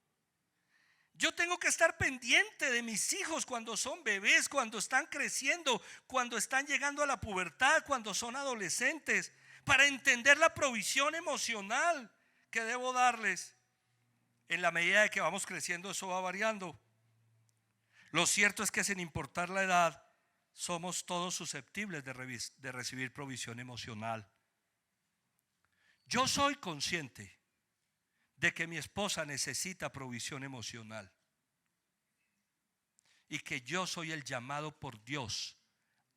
Speaker 1: Yo tengo que estar pendiente de mis hijos cuando son bebés, cuando están creciendo, cuando están llegando a la pubertad, cuando son adolescentes, para entender la provisión emocional que debo darles. En la medida de que vamos creciendo, eso va variando. Lo cierto es que sin importar la edad, somos todos susceptibles de recibir provisión emocional. Yo soy consciente de que mi esposa necesita provisión emocional y que yo soy el llamado por Dios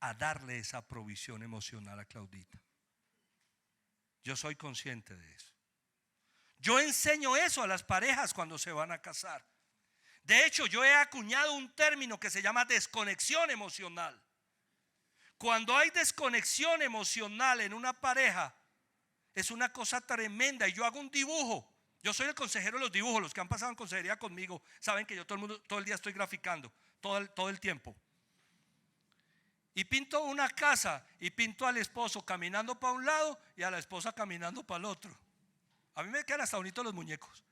Speaker 1: a darle esa provisión emocional a Claudita. Yo soy consciente de eso. Yo enseño eso a las parejas cuando se van a casar. De hecho, yo he acuñado un término que se llama desconexión emocional. Cuando hay desconexión emocional en una pareja, es una cosa tremenda. Y yo hago un dibujo. Yo soy el consejero de los dibujos. Los que han pasado en consejería conmigo saben que yo todo el día estoy graficando, todo el tiempo. Y pinto una casa y pinto al esposo caminando para un lado y a la esposa caminando para el otro. A mí me quedan hasta bonitos los muñecos.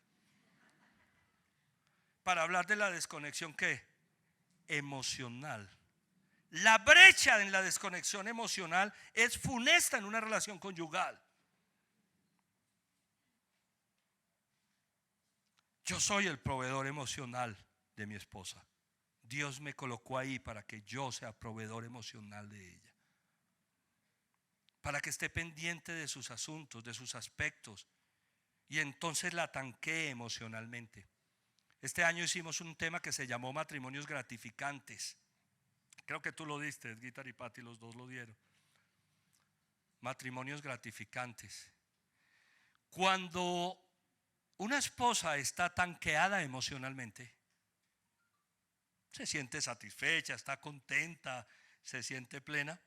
Speaker 1: Para hablar de la desconexión ¿qué? Emocional. La brecha en la desconexión emocional es funesta en una relación conyugal. Yo soy el proveedor emocional de mi esposa. Dios me colocó ahí para que yo sea proveedor emocional de ella. Para que esté pendiente de sus asuntos, de sus aspectos. Y entonces la tanquee emocionalmente. Este año hicimos un tema que se llamó matrimonios gratificantes. Creo que tú lo diste, Guitar y Patti, los dos lo dieron. Matrimonios gratificantes. Cuando una esposa está tanqueada emocionalmente, se siente satisfecha, está contenta, se siente plena,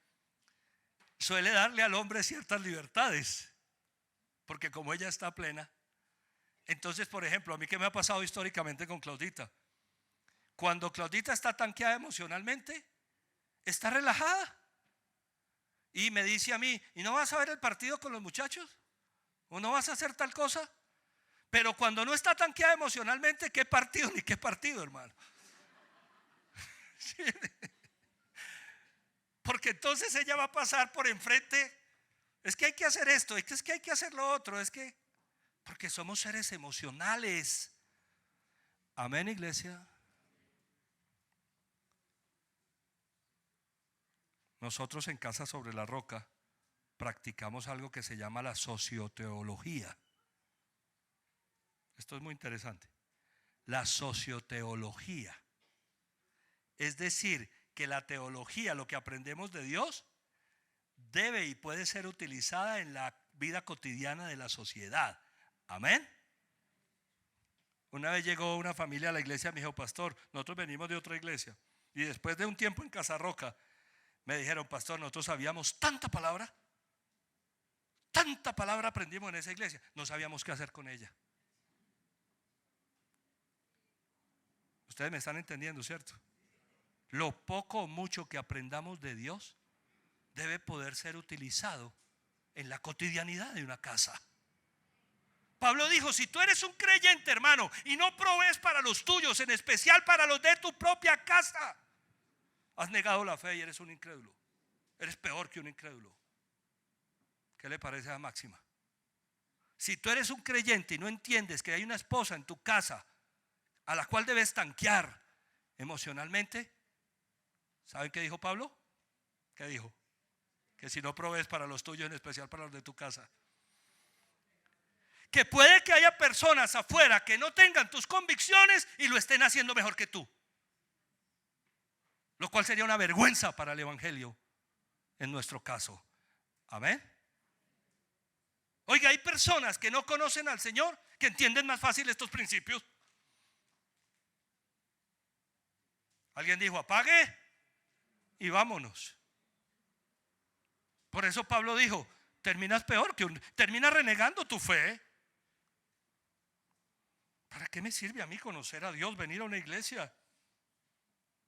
Speaker 1: suele darle al hombre ciertas libertades, porque como ella está plena. Entonces, por ejemplo, a mí que me ha pasado históricamente con Claudita, cuando Claudita está tanqueada emocionalmente, está relajada y me dice a mí: ¿y no vas a ver el partido con los muchachos? ¿O no vas a hacer tal cosa? Pero cuando no está tanqueada emocionalmente, ¿qué partido? Ni qué partido, hermano. Sí. Porque entonces ella va a pasar por enfrente. Es que hay que hacer esto, es que hay que hacer lo otro, porque somos seres emocionales. Amén, iglesia. Nosotros en Casa sobre la Roca practicamos algo que se llama la socioteología. Esto es muy interesante. La socioteología. Es decir, que la teología, lo que aprendemos de Dios, debe y puede ser utilizada en la vida cotidiana de la sociedad. Amén. Una vez llegó una familia a la iglesia, me dijo: pastor, nosotros venimos de otra iglesia. Y después de un tiempo en Casa Roca, me dijeron: pastor, nosotros sabíamos tanta palabra aprendimos en esa iglesia, no sabíamos qué hacer con ella. Ustedes me están entendiendo, ¿cierto? Lo poco o mucho que aprendamos de Dios debe poder ser utilizado en la cotidianidad de una casa. Pablo dijo, si tú eres un creyente, hermano, y no provees para los tuyos, en especial para los de tu propia casa, has negado la fe y eres un incrédulo. Eres peor que un incrédulo. ¿Qué le parece a la máxima? Si tú eres un creyente y no entiendes que hay una esposa en tu casa a la cual debes tanquear emocionalmente, ¿saben qué dijo Pablo? ¿Qué dijo? Que si no provees para los tuyos, en especial para los de tu casa. Que puede que haya personas afuera que no tengan tus convicciones y lo estén haciendo mejor que tú. Lo cual sería una vergüenza para el evangelio en nuestro caso. Amén. Oiga, hay personas que no conocen al Señor que entienden más fácil estos principios. Alguien dijo, apague y vámonos. Por eso Pablo dijo, terminas peor terminas renegando tu fe. ¿Para qué me sirve a mí conocer a Dios, venir a una iglesia?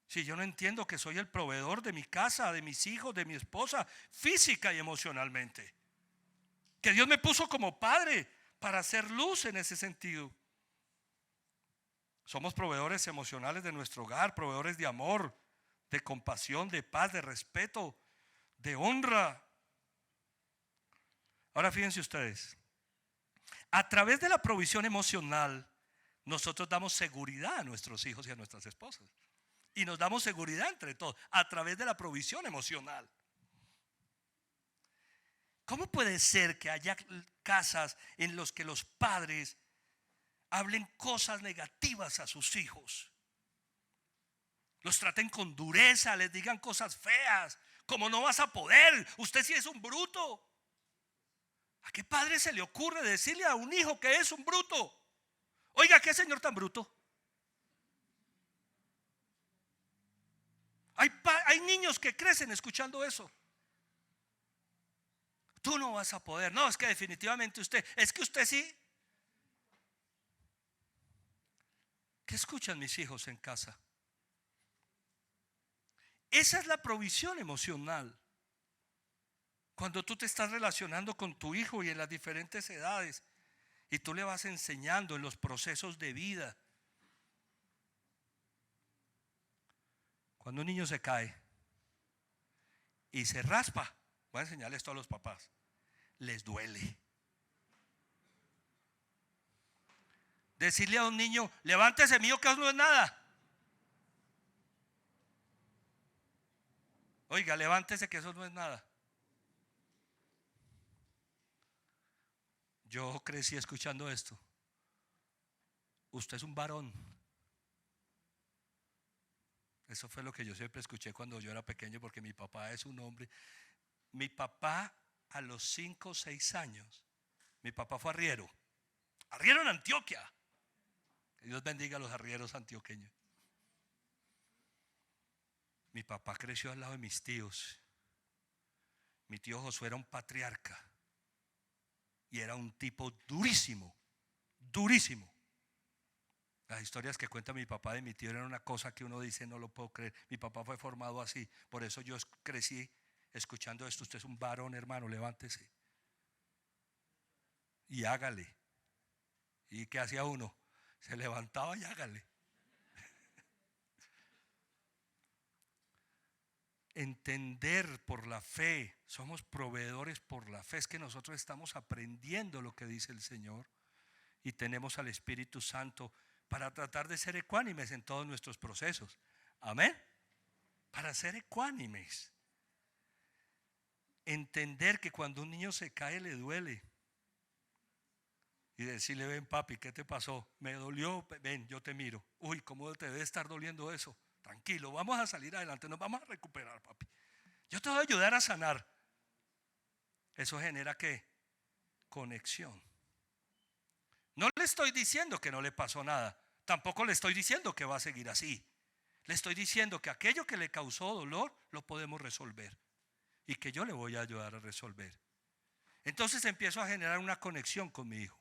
Speaker 1: Si yo no entiendo que soy el proveedor de mi casa, de mis hijos, de mi esposa, física y emocionalmente. Que Dios me puso como padre para hacer luz en ese sentido. Somos proveedores emocionales de nuestro hogar, proveedores de amor, de compasión, de paz, de respeto, de honra. Ahora fíjense ustedes, a través de la provisión emocional, nosotros damos seguridad a nuestros hijos y a nuestras esposas. Y nos damos seguridad entre todos a través de la provisión emocional. ¿Cómo puede ser que haya casas en las que los padres hablen cosas negativas a sus hijos? Los traten con dureza, les digan cosas feas, como no vas a poder, usted sí es un bruto. ¿A qué padre se le ocurre decirle a un hijo que es un bruto? Oiga, ¿qué señor tan bruto? Hay niños que crecen escuchando eso. Tú no vas a poder. No, es que definitivamente es que usted sí. ¿Qué escuchan mis hijos en casa? Esa es la provisión emocional. Cuando tú te estás relacionando con tu hijo y en las diferentes edades, y tú le vas enseñando en los procesos de vida. Cuando un niño se cae y se raspa, voy a enseñarles esto a los papás, les duele. Decirle a un niño, levántese mío que eso no es nada. Oiga, levántese que eso no es nada. Yo crecí escuchando esto. Usted es un varón. Eso fue lo que yo siempre escuché cuando yo era pequeño, porque mi papá es un hombre. Mi papá a los 5 o 6 años, mi papá fue arriero en Antioquia. Que Dios bendiga a los arrieros antioqueños. Mi papá creció al lado de mis tíos. Mi tío Josué era un patriarca y era un tipo durísimo, durísimo. Las historias que cuenta mi papá de mi tío eran una cosa que uno dice, no lo puedo creer. Mi papá fue formado así. Por eso yo crecí escuchando esto. Usted es un varón, hermano, levántese y hágale. ¿Y qué hacía uno? Se levantaba y hágale. Entender por la fe, somos proveedores por la fe. Es que nosotros estamos aprendiendo lo que dice el Señor y tenemos al Espíritu Santo para tratar de ser ecuánimes en todos nuestros procesos. Amén. Para ser ecuánimes. Entender que cuando un niño se cae le duele. Y decirle, ven papi, ¿qué te pasó? Me dolió, ven, yo te miro. Uy, ¿cómo te debe estar doliendo eso? Tranquilo, vamos a salir adelante, nos vamos a recuperar, papi. Yo te voy a ayudar a sanar. Eso genera ¿qué? Conexión. No le estoy diciendo que no le pasó nada. Tampoco le estoy diciendo que va a seguir así. Le estoy diciendo que aquello que le causó dolor lo podemos resolver y que yo le voy a ayudar a resolver. Entonces empiezo a generar una conexión con mi hijo.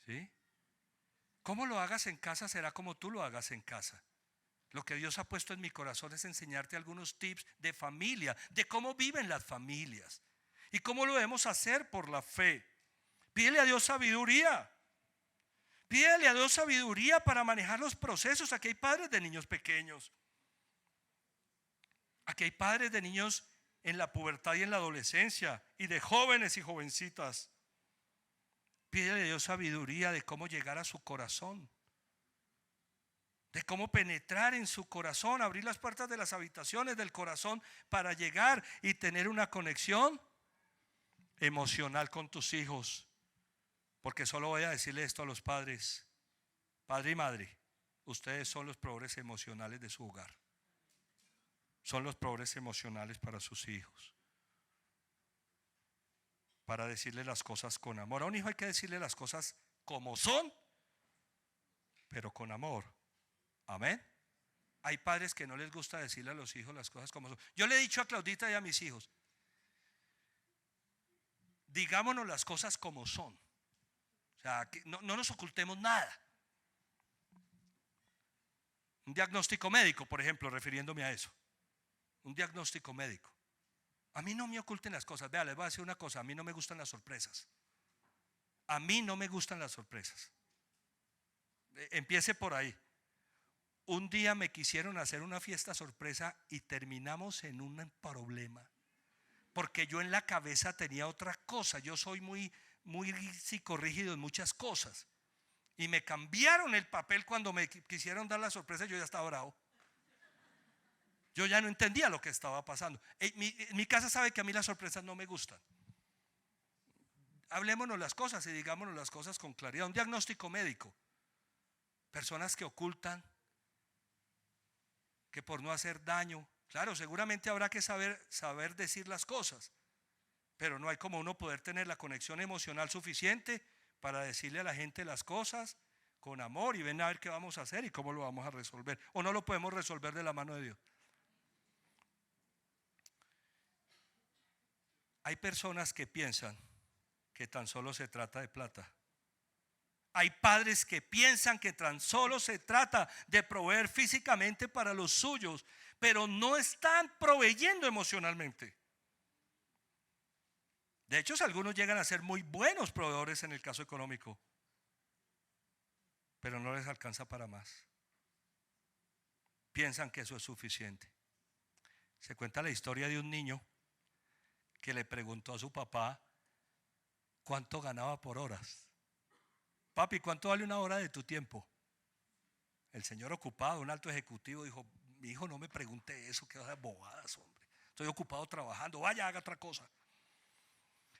Speaker 1: ¿Sí? cómo lo hagas en casa será como tú lo hagas en casa. Lo que Dios ha puesto en mi corazón es enseñarte algunos tips de familia, de cómo viven las familias y cómo lo debemos hacer por la fe. Pídele a Dios sabiduría. Pídele a Dios sabiduría para manejar los procesos. Aquí hay padres de niños pequeños. Aquí hay padres de niños en la pubertad y en la adolescencia, y de jóvenes y jovencitas. Pídele a Dios sabiduría de cómo llegar a su corazón, de cómo penetrar en su corazón, abrir las puertas de las habitaciones del corazón para llegar y tener una conexión emocional con tus hijos. Porque solo voy a decirle esto a los padres: padre y madre, ustedes son los proveedores emocionales de su hogar. Son los proveedores emocionales para sus hijos. Para decirle las cosas con amor. A un hijo hay que decirle las cosas como son, pero con amor. Amén. Hay padres que no les gusta decirle a los hijos las cosas como son. Yo le he dicho a Claudita y a mis hijos: digámonos las cosas como son. O sea, que no nos ocultemos nada. Un diagnóstico médico, por ejemplo, refiriéndome a eso. Un diagnóstico médico. A mí no me oculten las cosas. Vea, les voy a decir una cosa: a mí no me gustan las sorpresas. A mí no me gustan las sorpresas. Empiece por ahí. Un día me quisieron hacer una fiesta sorpresa y terminamos en un problema. Porque yo en la cabeza tenía otra cosa. Yo soy muy psicorrígido en muchas cosas. Y me cambiaron el papel cuando me quisieron dar la sorpresa. Yo ya estaba bravo. Yo ya no entendía lo que estaba pasando. Mi casa sabe que a mí las sorpresas no me gustan. Hablémonos las cosas y digámonos las cosas con claridad. Un diagnóstico médico. Personas que ocultan, que por no hacer daño. Claro, seguramente habrá que saber decir las cosas, pero no hay como uno poder tener la conexión emocional suficiente para decirle a la gente las cosas con amor y ven a ver qué vamos a hacer y cómo lo vamos a resolver. O no lo podemos resolver de la mano de Dios. Hay personas que piensan que tan solo se trata de plata. Hay padres que piensan que tan solo se trata de proveer físicamente para los suyos, pero no están proveyendo emocionalmente. De hecho, algunos llegan a ser muy buenos proveedores en el caso económico, pero no les alcanza para más. Piensan que eso es suficiente. Se cuenta la historia de un niño que le preguntó a su papá cuánto ganaba por horas. Papi, ¿cuánto vale una hora de tu tiempo? El señor ocupado, un alto ejecutivo, dijo: mi hijo, no me pregunte eso, que bobadas, hombre. Estoy ocupado trabajando, vaya, haga otra cosa.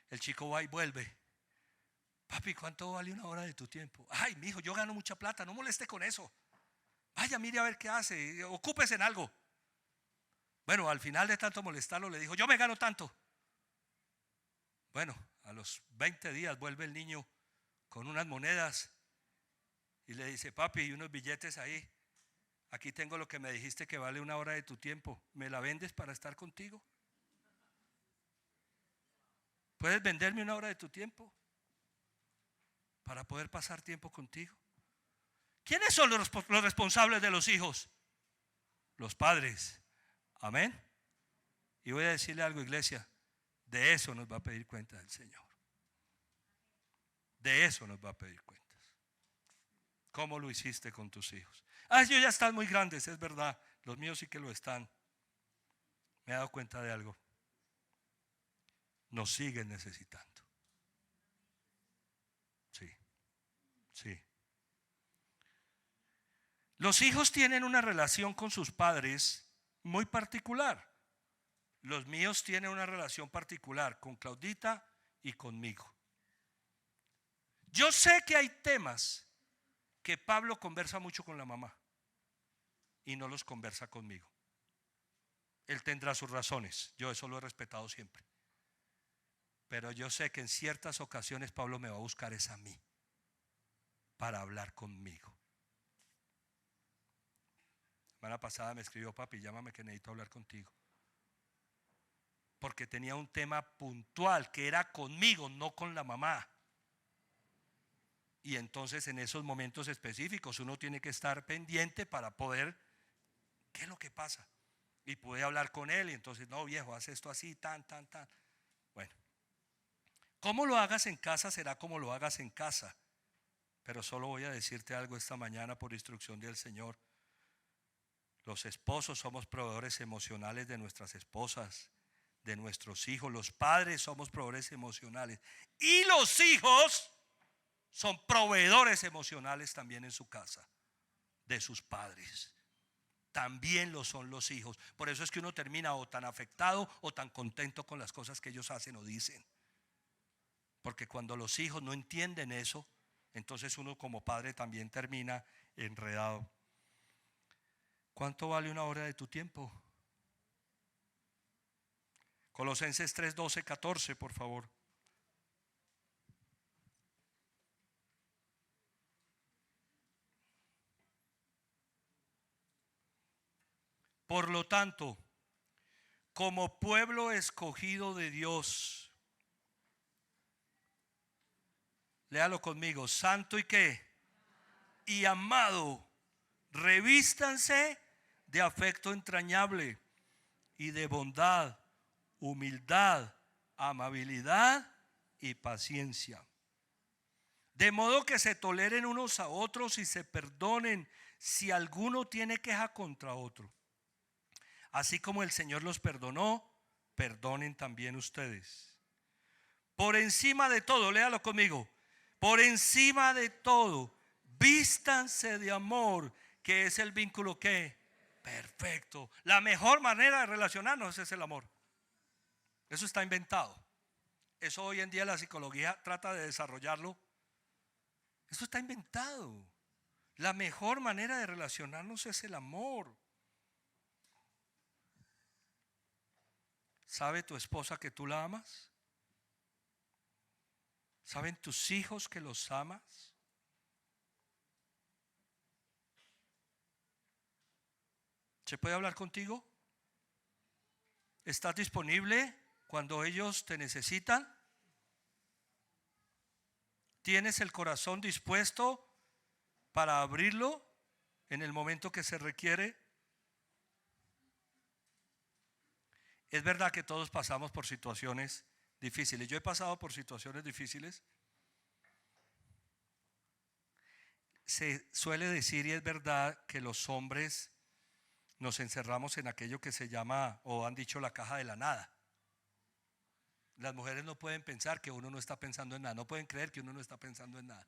Speaker 1: El chico va y vuelve: papi, ¿cuánto vale una hora de tu tiempo? Ay, mi hijo, yo gano mucha plata, no moleste con eso. Vaya, mire a ver qué hace, ocúpese en algo. Bueno, al final de tanto molestarlo, le dijo: yo me gano tanto. Bueno, a los 20 días vuelve el niño con unas monedas y le dice: papi, y unos billetes ahí. Aquí tengo lo que me dijiste que vale una hora de tu tiempo. ¿Me la vendes para estar contigo? ¿Puedes venderme una hora de tu tiempo para poder pasar tiempo contigo? ¿Quiénes son los responsables de los hijos? Los padres. Amén. Y voy a decirle algo, iglesia: de eso nos va a pedir cuenta el Señor. De eso nos va a pedir cuentas. ¿Cómo lo hiciste con tus hijos? Ellos ya están muy grandes, es verdad. Los míos sí que lo están. Me he dado cuenta de algo. Nos siguen necesitando. Sí, sí. Los hijos tienen una relación con sus padres muy particular. Los míos tienen una relación particular con Claudita y conmigo. Yo sé que hay temas que Pablo conversa mucho con la mamá y no los conversa conmigo. Él tendrá sus razones, yo eso lo he respetado siempre. Pero yo sé que en ciertas ocasiones Pablo me va a buscar es a mí para hablar conmigo. La semana pasada me escribió: papi, llámame que necesito hablar contigo. Porque tenía un tema puntual que era conmigo, no con la mamá. Y entonces en esos momentos específicos uno tiene que estar pendiente para poder, ¿qué es lo que pasa? Y puede hablar con él y entonces, no viejo, haz esto así, tan. Bueno, cómo lo hagas en casa será como lo hagas en casa. Pero solo voy a decirte algo esta mañana por instrucción del Señor. Los esposos somos proveedores emocionales de nuestras esposas, de nuestros hijos. Los padres somos proveedores emocionales. Y los hijos son proveedores emocionales también en su casa, de sus padres. También lo son los hijos. Por eso es que uno termina o tan afectado o tan contento con las cosas que ellos hacen o dicen. Porque cuando los hijos no entienden eso, entonces uno como padre también termina enredado. ¿Cuánto vale una hora de tu tiempo? Colosenses 3, 12, 14, por favor. Por lo tanto, como pueblo escogido de Dios, léalo conmigo, santo y qué, y amado, revístanse de afecto entrañable y de bondad, humildad, amabilidad y paciencia. De modo que se toleren unos a otros y se perdonen si alguno tiene queja contra otro. Así como el Señor los perdonó, perdonen también ustedes. Por encima de todo, léalo conmigo, por encima de todo, vístanse de amor, que es el vínculo que perfecto. La mejor manera de relacionarnos es el amor. Eso está inventado. Eso hoy en día la psicología trata de desarrollarlo. Eso está inventado. La mejor manera de relacionarnos es el amor. ¿Sabe tu esposa que tú la amas? ¿Saben tus hijos que los amas? ¿Se puede hablar contigo? ¿Estás disponible cuando ellos te necesitan? ¿Tienes el corazón dispuesto para abrirlo en el momento que se requiere? Es verdad que todos pasamos por situaciones difíciles. Yo he pasado por situaciones difíciles. Se suele decir, y es verdad, que los hombres nos encerramos en aquello que se llama, o han dicho, la caja de la nada. Las mujeres no pueden pensar que uno no está pensando en nada, no pueden creer que uno no está pensando en nada.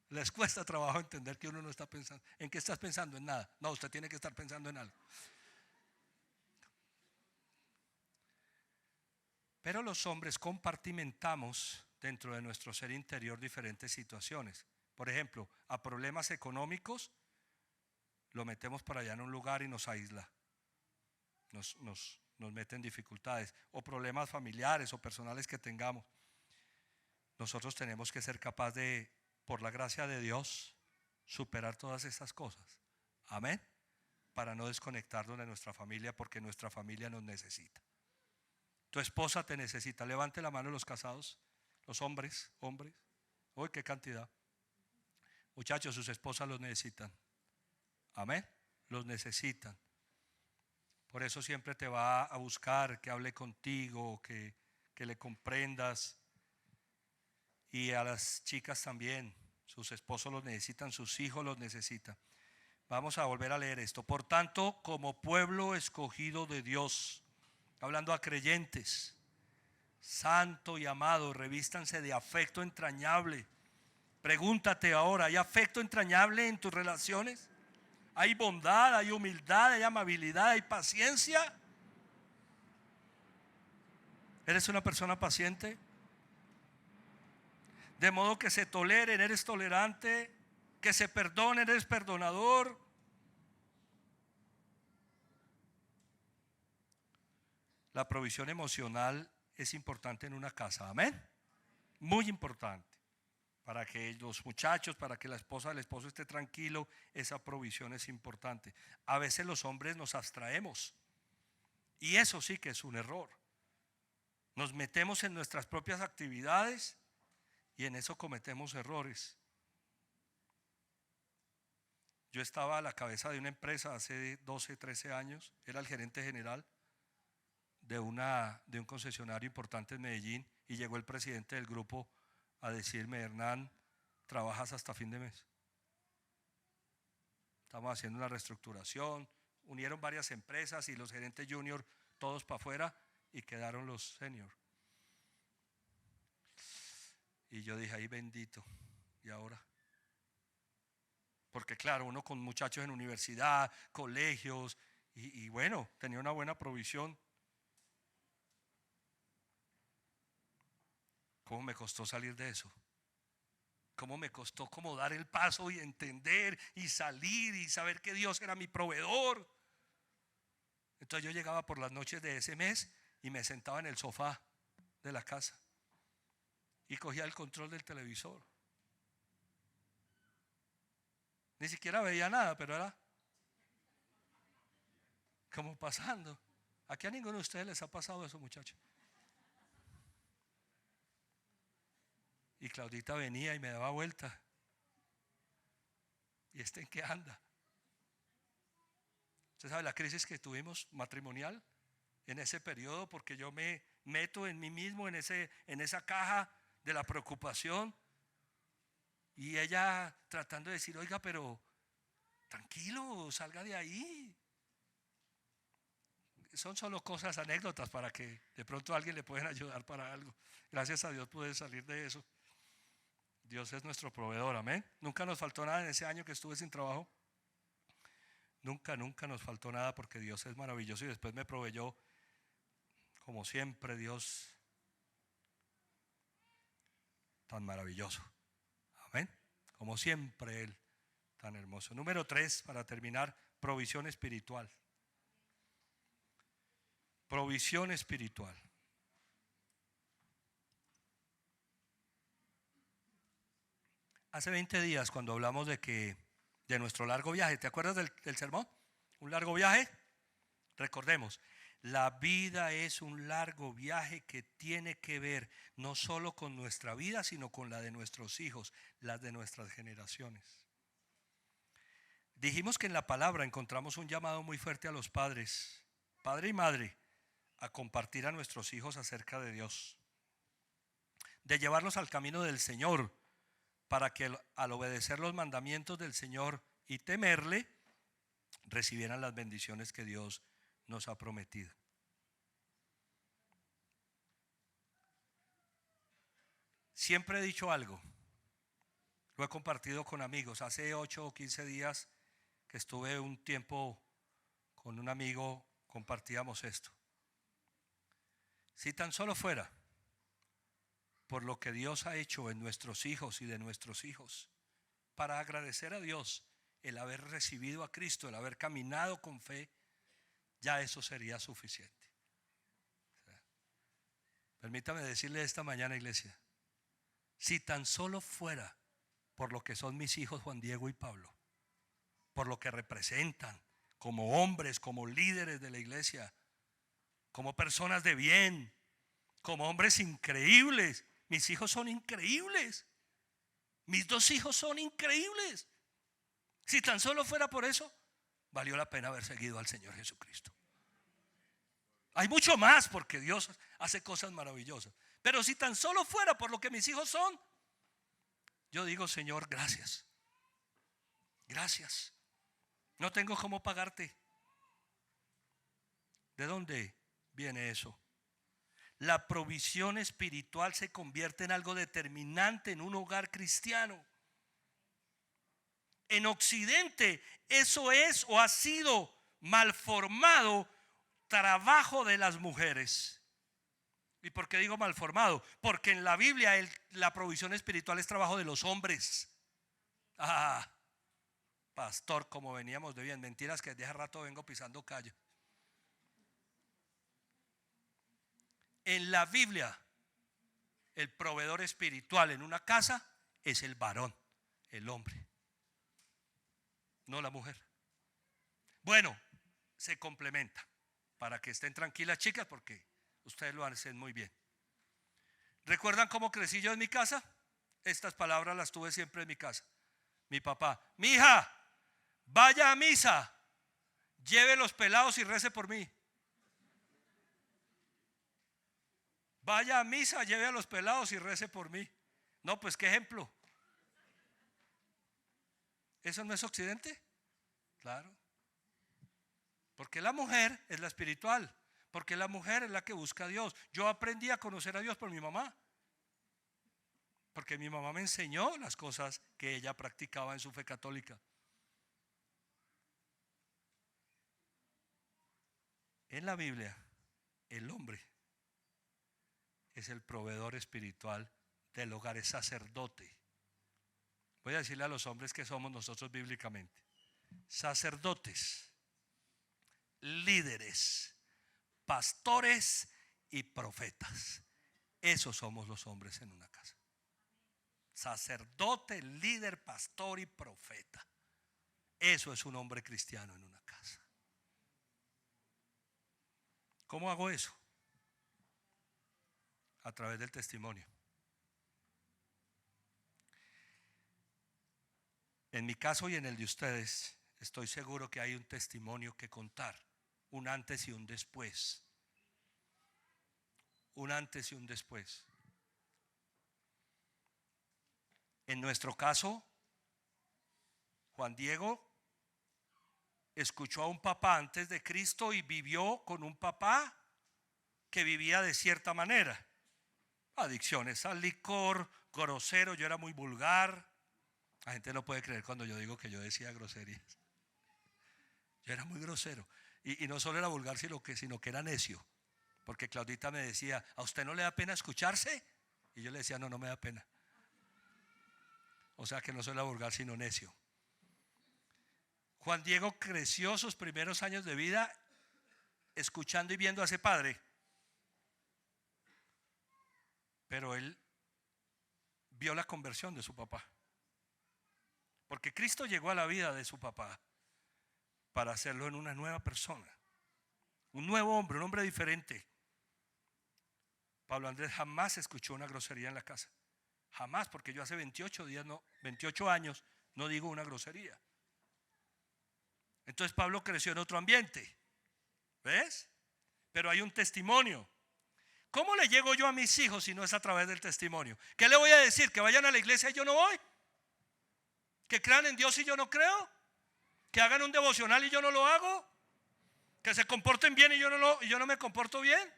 Speaker 1: Les cuesta trabajo entender que uno no está pensando. ¿En qué estás pensando? En nada. No, usted tiene que estar pensando en algo. Pero los hombres compartimentamos dentro de nuestro ser interior diferentes situaciones. Por ejemplo, a problemas económicos lo metemos para allá en un lugar y nos aísla. Nos mete en dificultades. O problemas familiares o personales que tengamos. Nosotros tenemos que ser capaces de, por la gracia de Dios, superar todas estas cosas. Amén. Para no desconectarnos de nuestra familia, porque nuestra familia nos necesita. Tu esposa te necesita. Levante la mano los casados, los hombres. Uy, qué cantidad. Muchachos, sus esposas los necesitan. Amén. Los necesitan. Por eso siempre te va a buscar que hable contigo, que le comprendas. Y a las chicas también. Sus esposos los necesitan, sus hijos los necesitan. Vamos a volver a leer esto. Por tanto, como pueblo escogido de Dios, hablando a creyentes, santo y amado, revístanse de afecto entrañable. Pregúntate ahora, ¿hay afecto entrañable en tus relaciones? ¿Hay bondad, hay humildad, hay amabilidad, hay paciencia? ¿Eres una persona paciente? De modo que se toleren, eres tolerante, que se perdonen, eres perdonador. La provisión emocional es importante en una casa, amén. Muy importante. Para que los muchachos, para que la esposa, el esposo esté tranquilo, esa provisión es importante. A veces los hombres nos abstraemos. Y eso sí que es un error. Nos metemos en nuestras propias actividades Y en eso cometemos errores. Yo estaba a la cabeza de una empresa hace 12, 13 años. Era el gerente general de un concesionario importante en Medellín. Y llegó el presidente del grupo a decirme: Hernán, trabajas hasta fin de mes. Estamos haciendo una reestructuración. Unieron varias empresas y los gerentes junior todos para afuera y quedaron los senior. Y yo dije: ay, bendito. ¿Y ahora? Porque claro, uno con muchachos en universidad, colegios, y bueno, tenía una buena provisión. ¿Cómo me costó salir de eso? ¿Cómo me costó como dar el paso y entender y salir y saber que Dios era mi proveedor? Entonces yo llegaba por las noches de ese mes y me sentaba en el sofá de la casa y cogía el control del televisor. Ni siquiera veía nada, pero era como pasando. Aquí a ninguno de ustedes les ha pasado eso, muchachos. Y Claudita venía y me daba vuelta. ¿Y en qué anda? ¿Usted sabe la crisis que tuvimos matrimonial en ese periodo? Porque yo me meto en mí mismo, en esa caja de la preocupación. Y ella tratando de decir: oiga, pero tranquilo, salga de ahí. Son solo cosas, anécdotas, para que de pronto a alguien le pueden ayudar para algo. Gracias a Dios pude salir de eso. Dios es nuestro proveedor, amén. Nunca nos faltó nada en ese año que estuve sin trabajo. Nunca nos faltó nada, porque Dios es maravilloso y después me proveyó, como siempre, Dios tan maravilloso, amén. Como siempre Él tan hermoso. Número 3, para terminar: provisión espiritual. Provisión espiritual. Hace 20 días, cuando hablamos de nuestro largo viaje, ¿te acuerdas del sermón? Un largo viaje. Recordemos, la vida es un largo viaje que tiene que ver no solo con nuestra vida, sino con la de nuestros hijos, las de nuestras generaciones. Dijimos que en la palabra encontramos un llamado muy fuerte a los padres, padre y madre, a compartir a nuestros hijos acerca de Dios, de llevarlos al camino del Señor, para que al obedecer los mandamientos del Señor y temerle, recibieran las bendiciones que Dios nos ha prometido. Siempre he dicho algo, lo he compartido con amigos. Hace 8 o 15 días que estuve un tiempo con un amigo, compartíamos esto. Si tan solo fuera por lo que Dios ha hecho en nuestros hijos y de nuestros hijos, para agradecer a Dios el haber recibido a Cristo, el haber caminado con fe, ya eso sería suficiente. Permítame decirle esta mañana, iglesia, si tan solo fuera por lo que son mis hijos Juan Diego y Pablo, por lo que representan como hombres, como líderes de la iglesia, como personas de bien, como hombres increíbles. Mis hijos son increíbles. Mis 2 hijos son increíbles. Si tan solo fuera por eso, valió la pena haber seguido al Señor Jesucristo. Hay mucho más, porque Dios hace cosas maravillosas. Pero si tan solo fuera por lo que mis hijos son, yo digo: Señor, gracias. Gracias. No tengo cómo pagarte. ¿De dónde viene eso? La provisión espiritual se convierte en algo determinante en un hogar cristiano. En Occidente eso es o ha sido malformado trabajo de las mujeres. ¿Y por qué digo malformado? Porque en la Biblia la provisión espiritual es trabajo de los hombres. Pastor, como veníamos de bien. Mentiras, que desde hace rato vengo pisando callo. En la Biblia, el proveedor espiritual en una casa es el varón, el hombre, no la mujer. Bueno, se complementa, para que estén tranquilas, chicas, porque ustedes lo hacen muy bien. ¿Recuerdan cómo crecí yo en mi casa? Estas palabras las tuve siempre en mi casa. Mi papá: mija, vaya a misa, lleve los pelados y rece por mí. Vaya a misa, lleve a los pelados y rece por mí. No, pues qué ejemplo. ¿Eso no es Occidente? Claro. Porque la mujer es la espiritual. Porque la mujer es la que busca a Dios. Yo aprendí a conocer a Dios por mi mamá. Porque mi mamá me enseñó las cosas que ella practicaba en su fe católica. En la Biblia, el hombre es el proveedor espiritual del hogar, es sacerdote. Voy a decirle a los hombres que somos nosotros bíblicamente: sacerdotes, líderes, pastores y profetas. Esos somos los hombres en una casa. Sacerdote, líder, pastor y profeta. Eso es un hombre cristiano en una casa. ¿Cómo hago eso? A través del testimonio. En mi caso y en el de ustedes, estoy seguro que hay un testimonio que contar. Un antes y un después. Un antes y un después. En nuestro caso, Juan Diego escuchó a un papá antes de Cristo y vivió con un papá que vivía de cierta manera. Adicciones al licor, grosero, yo era muy vulgar. La gente no puede creer cuando yo digo que yo decía groserías. Yo era muy grosero. Y no solo era vulgar, sino que era necio. Porque Claudita me decía: ¿a usted no le da pena escucharse? Y yo le decía: no, no me da pena. O sea que no solo era vulgar, sino necio. Juan Diego creció sus primeros años de vida escuchando y viendo a ese padre. Pero él vio la conversión de su papá. Porque Cristo llegó a la vida de su papá para hacerlo en una nueva persona. Un nuevo hombre, un hombre diferente. Pablo Andrés jamás escuchó una grosería en la casa. Jamás, porque yo hace 28 años no digo una grosería. Entonces Pablo creció en otro ambiente. ¿Ves? Pero hay un testimonio. ¿Cómo le llego yo a mis hijos si no es a través del testimonio? ¿Qué le voy a decir? ¿Que vayan a la iglesia y yo no voy? ¿Que crean en Dios y yo no creo? ¿Que hagan un devocional y yo no lo hago? ¿Que se comporten bien y yo no me comporto bien?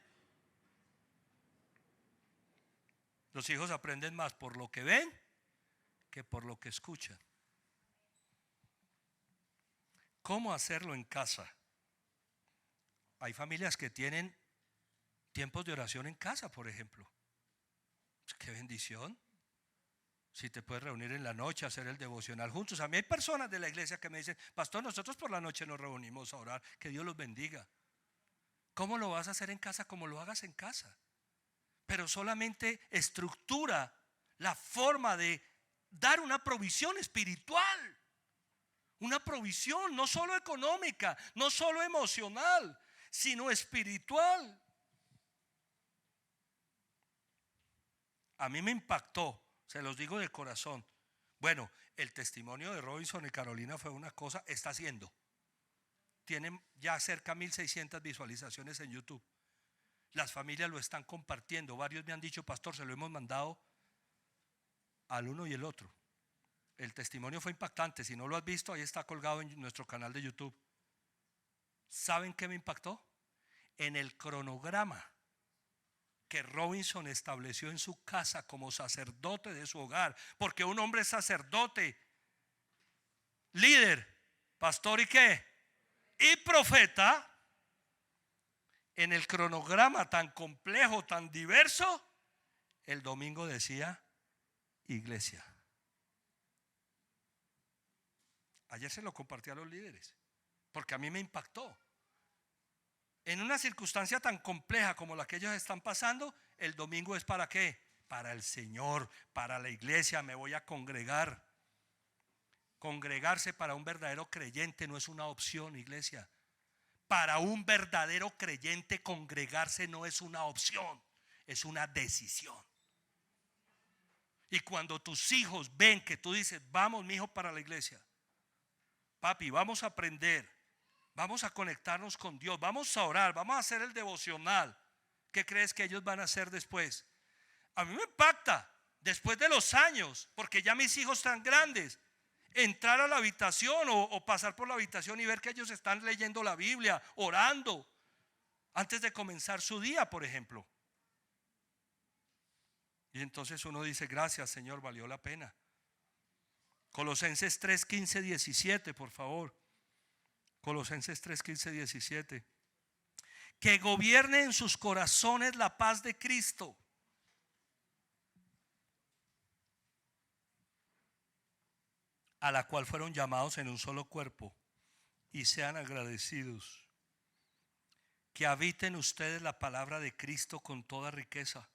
Speaker 1: Los hijos aprenden más por lo que ven que por lo que escuchan. ¿Cómo hacerlo en casa? Hay familias que tienen tiempos de oración en casa, por ejemplo. ¡Qué bendición! Si te puedes reunir en la noche, hacer el devocional juntos. A mí hay personas de la iglesia que me dicen: pastor, nosotros por la noche nos reunimos a orar. Que Dios los bendiga. ¿Cómo lo vas a hacer en casa? Como lo hagas en casa. Pero solamente estructura la forma de dar una provisión espiritual. Una provisión no solo económica, no solo emocional, sino espiritual. A mí me impactó, se los digo de corazón. Bueno, el testimonio de Robinson y Carolina fue una cosa, está haciendo. Tienen ya cerca de 1,600 visualizaciones en YouTube. Las familias lo están compartiendo. Varios me han dicho: pastor, se lo hemos mandado al uno y el otro. El testimonio fue impactante. Si no lo has visto, ahí está colgado en nuestro canal de YouTube. ¿Saben qué me impactó? En el cronograma que Robinson estableció en su casa como sacerdote de su hogar. Porque un hombre es sacerdote, líder, pastor y qué, y profeta. En el cronograma tan complejo, tan diverso, el domingo decía iglesia. Ayer se lo compartí a los líderes, porque a mí me impactó. En una circunstancia tan compleja como la que ellos están pasando, el domingo es ¿para qué? Para el Señor, para la iglesia. Me voy a congregar. Congregarse para un verdadero creyente no es una opción, iglesia. Para un verdadero creyente, congregarse no es una opción, es una decisión. Y cuando tus hijos ven que tú dices, vamos mi hijo para la iglesia, papi, vamos a aprender, vamos a conectarnos con Dios, vamos a orar, vamos a hacer el devocional, ¿qué crees que ellos van a hacer después? A mí me impacta después de los años, porque ya mis hijos están grandes, entrar a la habitación o pasar por la habitación y ver que ellos están leyendo la Biblia, orando antes de comenzar su día, por ejemplo. Y entonces uno dice, gracias Señor, valió la pena. Colosenses 3, 15, 17, por favor. Colosenses 3, 15, 17. Que gobierne en sus corazones la paz de Cristo, a la cual fueron llamados en un solo cuerpo, y sean agradecidos. Que habiten ustedes la palabra de Cristo con toda riqueza.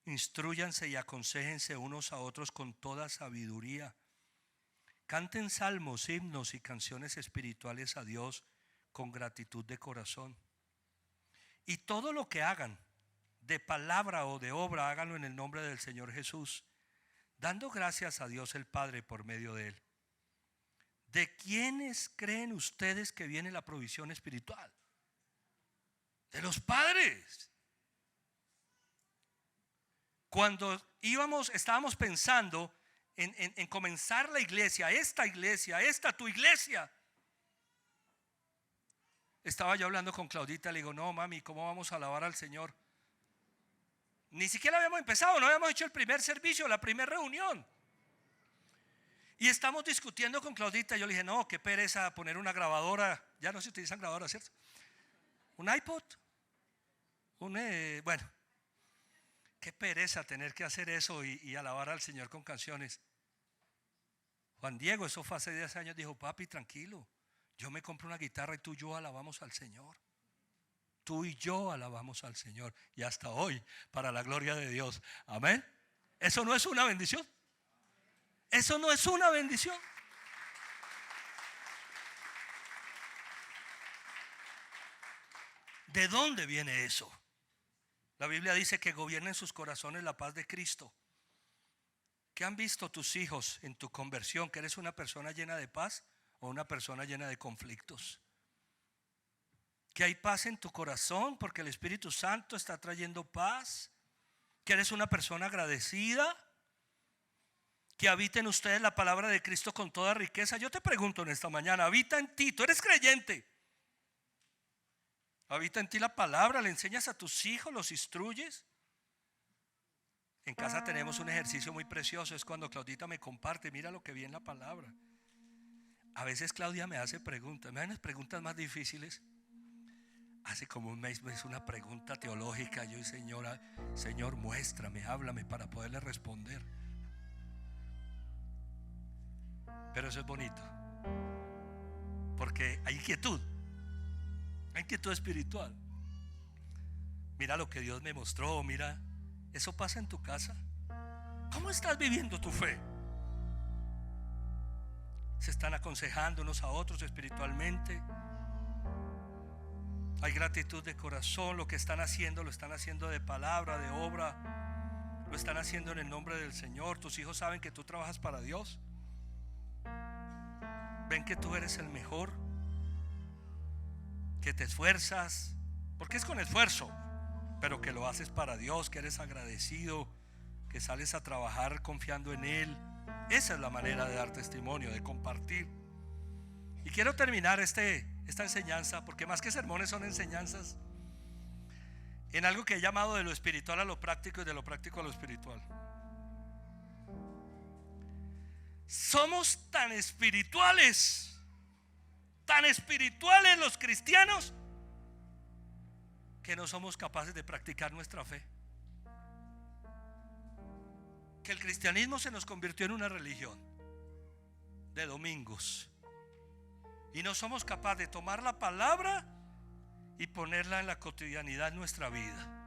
Speaker 1: Instrúyanse y aconséjense unos a otros con toda sabiduría. Canten salmos, himnos y canciones espirituales a Dios con gratitud de corazón. Y todo lo que hagan, de palabra o de obra, háganlo en el nombre del Señor Jesús, dando gracias a Dios el Padre por medio de Él. ¿De quiénes creen ustedes que viene la provisión espiritual? De los padres. Cuando estábamos pensando en comenzar la iglesia, esta tu iglesia. Estaba yo hablando con Claudita, le digo, no mami, ¿cómo vamos a alabar al Señor? Ni siquiera habíamos empezado, no habíamos hecho el primer servicio, la primera reunión. Y estamos discutiendo con Claudita, yo le dije, no, qué pereza poner una grabadora, ya no se utilizan grabadoras, ¿cierto? Un iPod, bueno. Qué pereza tener que hacer eso y alabar al Señor con canciones. Juan Diego, eso fue hace 10 años, dijo, papi, tranquilo, yo me compro una guitarra y tú y yo alabamos al Señor. Tú y yo alabamos al Señor. Y hasta hoy, para la gloria de Dios. Amén. ¿Eso no es una bendición? ¿Eso no es una bendición? ¿De dónde viene eso? La Biblia dice que gobierna en sus corazones la paz de Cristo. ¿Qué han visto tus hijos en tu conversión? ¿Que eres una persona llena de paz o una persona llena de conflictos? ¿Que hay paz en tu corazón porque el Espíritu Santo está trayendo paz? ¿Que eres una persona agradecida? ¿Que habita en ustedes la palabra de Cristo con toda riqueza? Yo te pregunto en esta mañana, habita en ti, tú eres creyente. Habita en ti la palabra, le enseñas a tus hijos, los instruyes. En casa tenemos un ejercicio muy precioso, es cuando Claudita me comparte, mira lo que vi en la palabra. A veces Claudia me hace preguntas, me hacen preguntas más difíciles. Hace como un mes me hizo una pregunta teológica, yo y Señor, muéstrame, háblame para poderle responder. Pero eso es bonito, porque hay inquietud espiritual. Mira lo que Dios me mostró, mira, eso pasa en tu casa. ¿Cómo estás viviendo tu fe? Se están aconsejando unos a otros espiritualmente. Hay gratitud de corazón. Lo que están haciendo, lo están haciendo de palabra, de obra. Lo están haciendo en el nombre del Señor. Tus hijos saben que tú trabajas para Dios. Ven que tú eres el mejor, que te esfuerzas, porque es con esfuerzo, pero que lo haces para Dios, que eres agradecido, que sales a trabajar confiando en Él. Esa es la manera de dar testimonio, de compartir. Y quiero terminar esta enseñanza, porque más que sermones son enseñanzas, en algo que he llamado de lo espiritual a lo práctico y de lo práctico a lo espiritual. Somos tan espirituales los cristianos, que no somos capaces de practicar nuestra fe. Que el cristianismo se nos convirtió en una religión de domingos, y no somos capaces de tomar la palabra y ponerla en la cotidianidad de nuestra vida,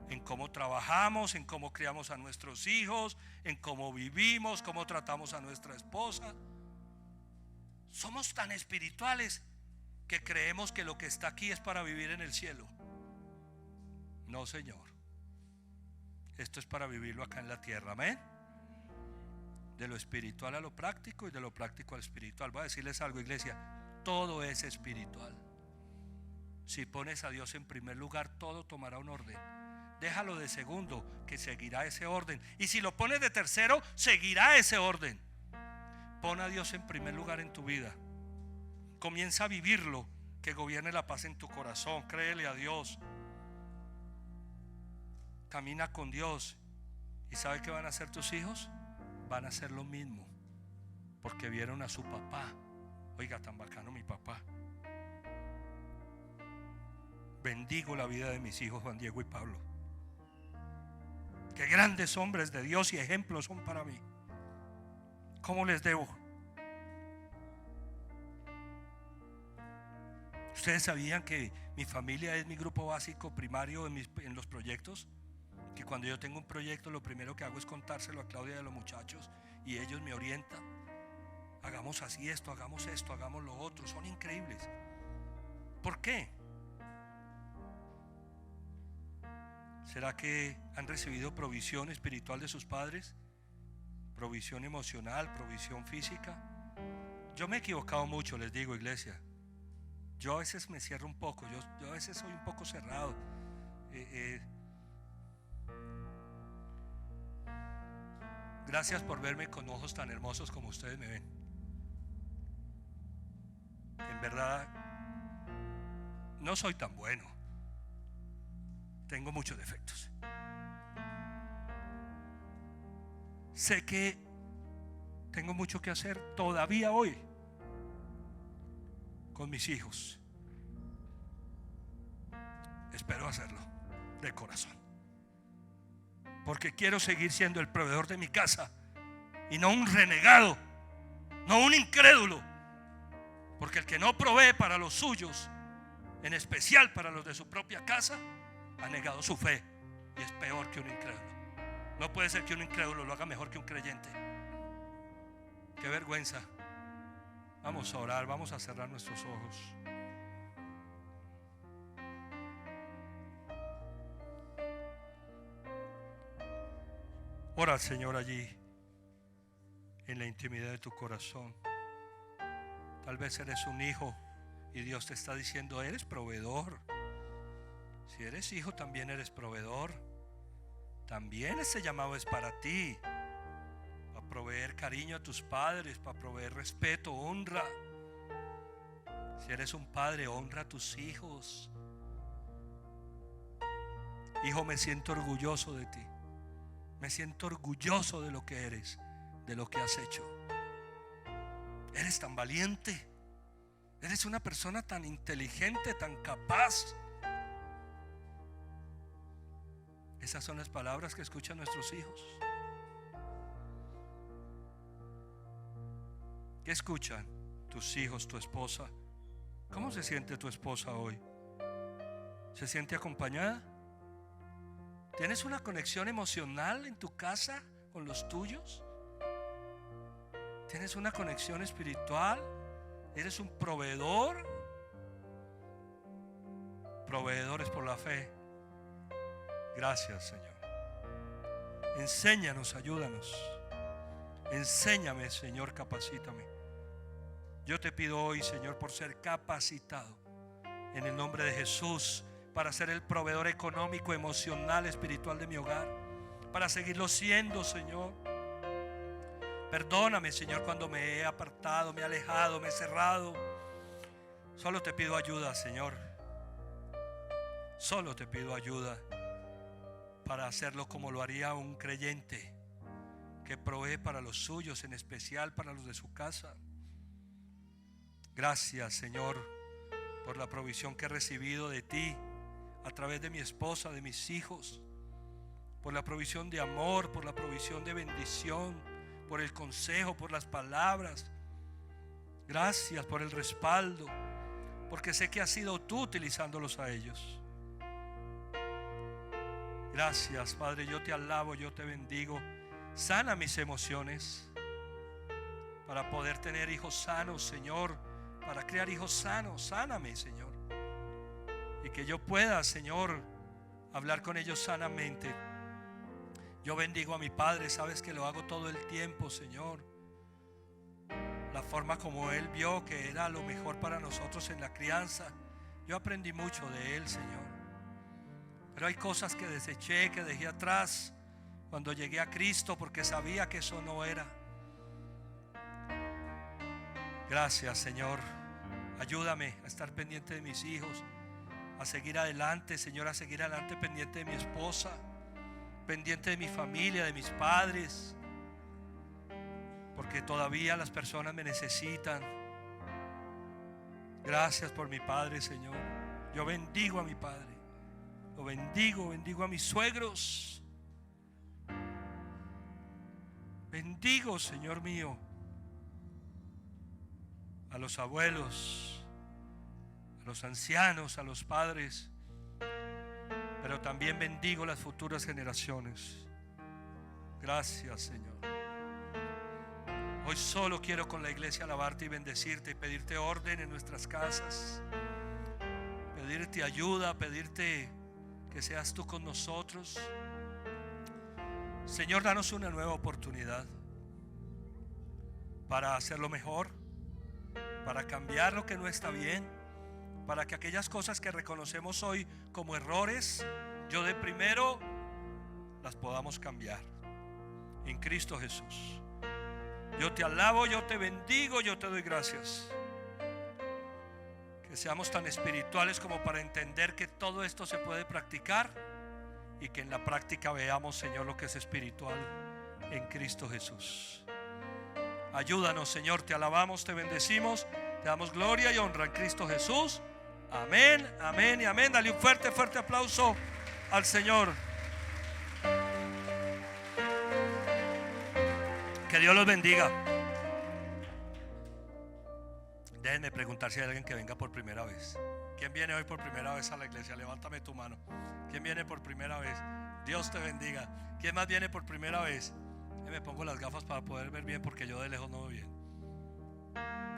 Speaker 1: en cómo trabajamos, en cómo criamos a nuestros hijos, en cómo vivimos, cómo tratamos a nuestra esposa. Somos tan espirituales que creemos que lo que está aquí es para vivir en el cielo. No, Señor. Esto es para vivirlo acá en la tierra, amén. De lo espiritual a lo práctico y de lo práctico al espiritual. Voy a decirles algo, iglesia, todo es espiritual. Si pones a Dios en primer lugar, todo tomará un orden. Déjalo de segundo, que seguirá ese orden. Y si lo pones de tercero, seguirá ese orden. Pon a Dios en primer lugar en tu vida. Comienza a vivirlo, que gobierne la paz en tu corazón. Créele a Dios. Camina con Dios. ¿Y sabe qué van a hacer tus hijos? Van a hacer lo mismo, porque vieron a su papá. Oiga, tan bacano mi papá. Bendigo la vida de mis hijos Juan Diego y Pablo. Qué grandes hombres de Dios y ejemplos son para mí. ¿Cómo les debo? ¿Ustedes sabían que mi familia es mi grupo básico primario en los proyectos? Que cuando yo tengo un proyecto, lo primero que hago es contárselo a Claudia y a los muchachos, y ellos me orientan. Hagamos así esto, hagamos lo otro. Son increíbles. ¿Por qué? ¿Será que han recibido provisión espiritual de sus padres? Provisión emocional, provisión física. Yo me he equivocado mucho, les digo, iglesia. Yo a veces me cierro un poco. Yo a veces soy un poco cerrado. Gracias por verme con ojos tan hermosos como ustedes me ven. En verdad, no soy tan bueno. Tengo muchos defectos. Sé que tengo mucho que hacer todavía hoy con mis hijos. Espero hacerlo de corazón, porque quiero seguir siendo el proveedor de mi casa y no un renegado, no un incrédulo. Porque el que no provee para los suyos, en especial para los de su propia casa, ha negado su fe y es peor que un incrédulo. No puede ser que un incrédulo lo haga mejor que un creyente. Qué vergüenza. Vamos a orar, vamos a cerrar nuestros ojos. Ora al Señor allí, en la intimidad de tu corazón. Tal vez eres un hijo y Dios te está diciendo: eres proveedor. Si eres hijo, también eres proveedor. También ese llamado es para ti, para proveer cariño a tus padres, para proveer respeto, honra. Si eres un padre, honra a tus hijos. Hijo, me siento orgulloso de ti. Me siento orgulloso de lo que eres, de lo que has hecho. Eres tan valiente. Eres una persona tan inteligente, tan capaz. Esas son las palabras que escuchan nuestros hijos. ¿Qué escuchan tus hijos, tu esposa? ¿Cómo se siente tu esposa hoy? ¿Se siente acompañada? ¿Tienes una conexión emocional en tu casa con los tuyos? ¿Tienes una conexión espiritual? ¿Eres un proveedor? Proveedores por la fe. Gracias, Señor. Enséñanos, ayúdanos. Enséñame, Señor, capacítame. Yo te pido hoy, Señor, por ser capacitado en el nombre de Jesús, para ser el proveedor económico, emocional, espiritual de mi hogar, para seguirlo siendo, Señor. Perdóname, Señor, cuando me he apartado, me he alejado, me he cerrado. Solo te pido ayuda, Señor. Solo te pido ayuda para hacerlo como lo haría un creyente que provee para los suyos, en especial para los de su casa. Gracias, Señor, por la provisión que he recibido de ti a través de mi esposa, de mis hijos, por la provisión de amor, por la provisión de bendición, por el consejo, por las palabras. Gracias por el respaldo, porque sé que has sido tú utilizándolos a ellos. Gracias, Padre, yo te alabo, yo te bendigo. Sana mis emociones para poder tener hijos sanos, Señor, para criar hijos sanos. Sáname, Señor, y que yo pueda, Señor, hablar con ellos sanamente, Yo bendigo a mi padre, sabes que lo hago todo el tiempo, Señor. La forma como él vio que era lo mejor para nosotros en la crianza. Yo aprendí mucho de él, Señor. Pero hay cosas que deseché, que dejé atrás cuando llegué a Cristo, porque sabía que eso no era. Gracias, Señor. Ayúdame a estar pendiente de mis hijos, a seguir adelante, Señor, a seguir adelante pendiente de mi esposa, pendiente de mi familia, de mis padres, porque todavía las personas me necesitan. Gracias por mi padre, Señor. Yo bendigo a mi padre, lo bendigo a mis suegros, bendigo, Señor mío, a los abuelos, a los ancianos, a los padres, pero también bendigo las futuras generaciones. Gracias, Señor. Hoy solo quiero con la iglesia alabarte y bendecirte y pedirte orden en nuestras casas, pedirte ayuda, pedirte que seas tú con nosotros. Señor, danos una nueva oportunidad para hacerlo mejor, para cambiar lo que no está bien, para que aquellas cosas que reconocemos hoy como errores, yo de primero las podamos cambiar en Cristo Jesús. Yo te alabo, yo te bendigo, yo te doy gracias. Que seamos tan espirituales como para entender que todo esto se puede practicar y que en la práctica veamos, Señor, lo que es espiritual en Cristo Jesús. Ayúdanos, Señor, te alabamos, te bendecimos, te damos gloria y honra en Cristo Jesús. Amén, amén y amén. Dale un fuerte, fuerte aplauso al Señor. Que Dios los bendiga. Déjenme preguntar si hay alguien que venga por primera vez. ¿Quién viene hoy por primera vez a la iglesia? Levántame tu mano. ¿Quién viene por primera vez? Dios te bendiga. ¿Quién más viene por primera vez? Me pongo las gafas para poder ver bien, porque yo de lejos no veo bien.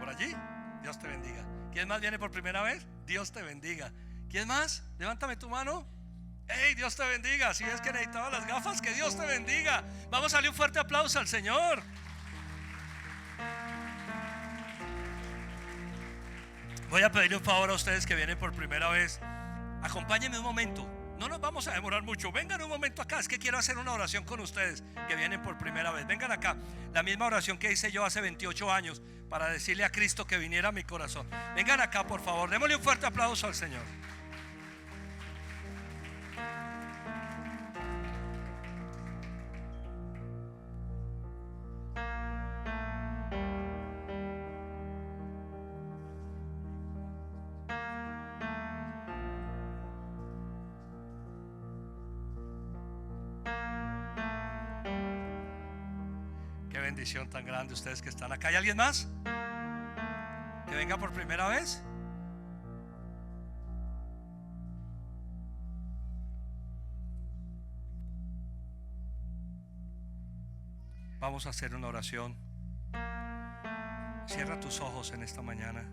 Speaker 1: ¿Por allí? Dios te bendiga. ¿Quién más viene por primera vez? Dios te bendiga. ¿Quién más? Levántame tu mano. ¡Hey! Dios te bendiga. Si es que necesitaba las gafas, que Dios te bendiga. Vamos a darle un fuerte aplauso al Señor. Voy a pedirle un favor a ustedes que vienen por primera vez. Acompáñenme un momento. No nos vamos a demorar mucho. Vengan un momento acá. Es que quiero hacer una oración con ustedes que vienen por primera vez. Vengan acá. La misma oración que hice yo hace 28 años para decirle a Cristo que viniera a mi corazón. Vengan acá, por favor. Démosle un fuerte aplauso al Señor. Bendición tan grande ustedes que están acá. ¿Hay alguien más que venga por primera vez? Vamos a hacer una oración. Cierra tus ojos en esta mañana,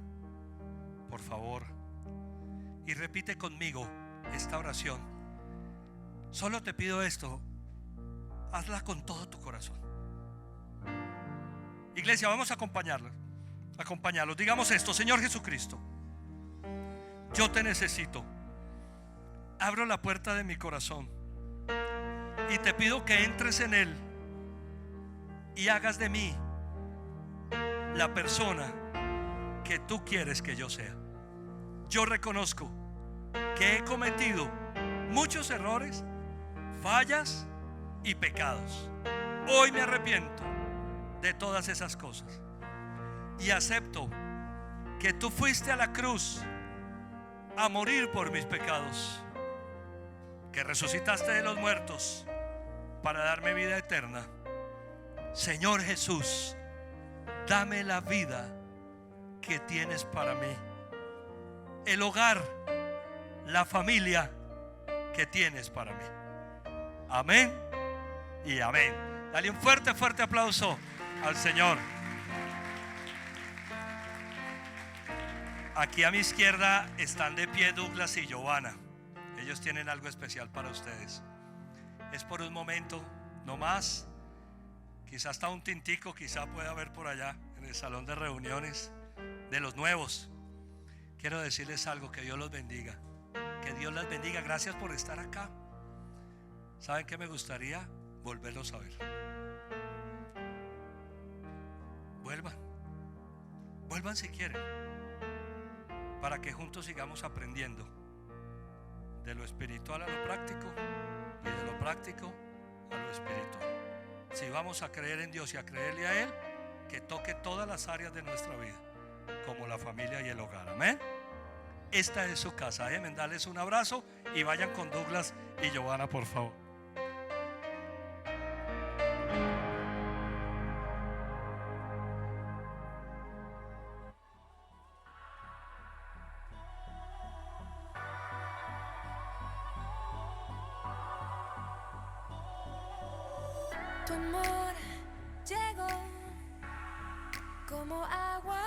Speaker 1: por favor, y repite conmigo esta oración. Solo te pido esto, hazla con todo tu corazón. Iglesia, vamos a acompañarlos. Digamos esto: Señor Jesucristo, yo te necesito. Abro la puerta de mi corazón y te pido que entres en él y hagas de mí la persona que tú quieres que yo sea. Yo reconozco que he cometido muchos errores, fallas y pecados. Hoy me arrepiento de todas esas cosas y acepto que tú fuiste a la cruz a morir por mis pecados, que resucitaste de los muertos para darme vida eterna. Señor Jesús, dame la vida que tienes para mí, el hogar, la familia que tienes para mí. Amén y amén. Dale un fuerte, fuerte aplauso al Señor. Aquí a mi izquierda están de pie Douglas y Giovanna. Ellos tienen algo especial para ustedes. Es por un momento no más. Quizás está un tintico, quizá pueda haber por allá en el salón de reuniones de los nuevos. Quiero decirles algo, que Dios los bendiga. Que Dios las bendiga. Gracias por estar acá. ¿Saben qué me gustaría? Volverlos a ver. Vuelvan si quieren, para que juntos sigamos aprendiendo de lo espiritual a lo práctico y de lo práctico a lo espiritual. Si vamos a creer en Dios y a creerle a Él, que toque todas las áreas de nuestra vida, como la familia y el hogar. Amén. Esta es su casa. Déjenme darles un abrazo y vayan con Douglas y Giovanna, por favor.
Speaker 2: Tu amor llegó como agua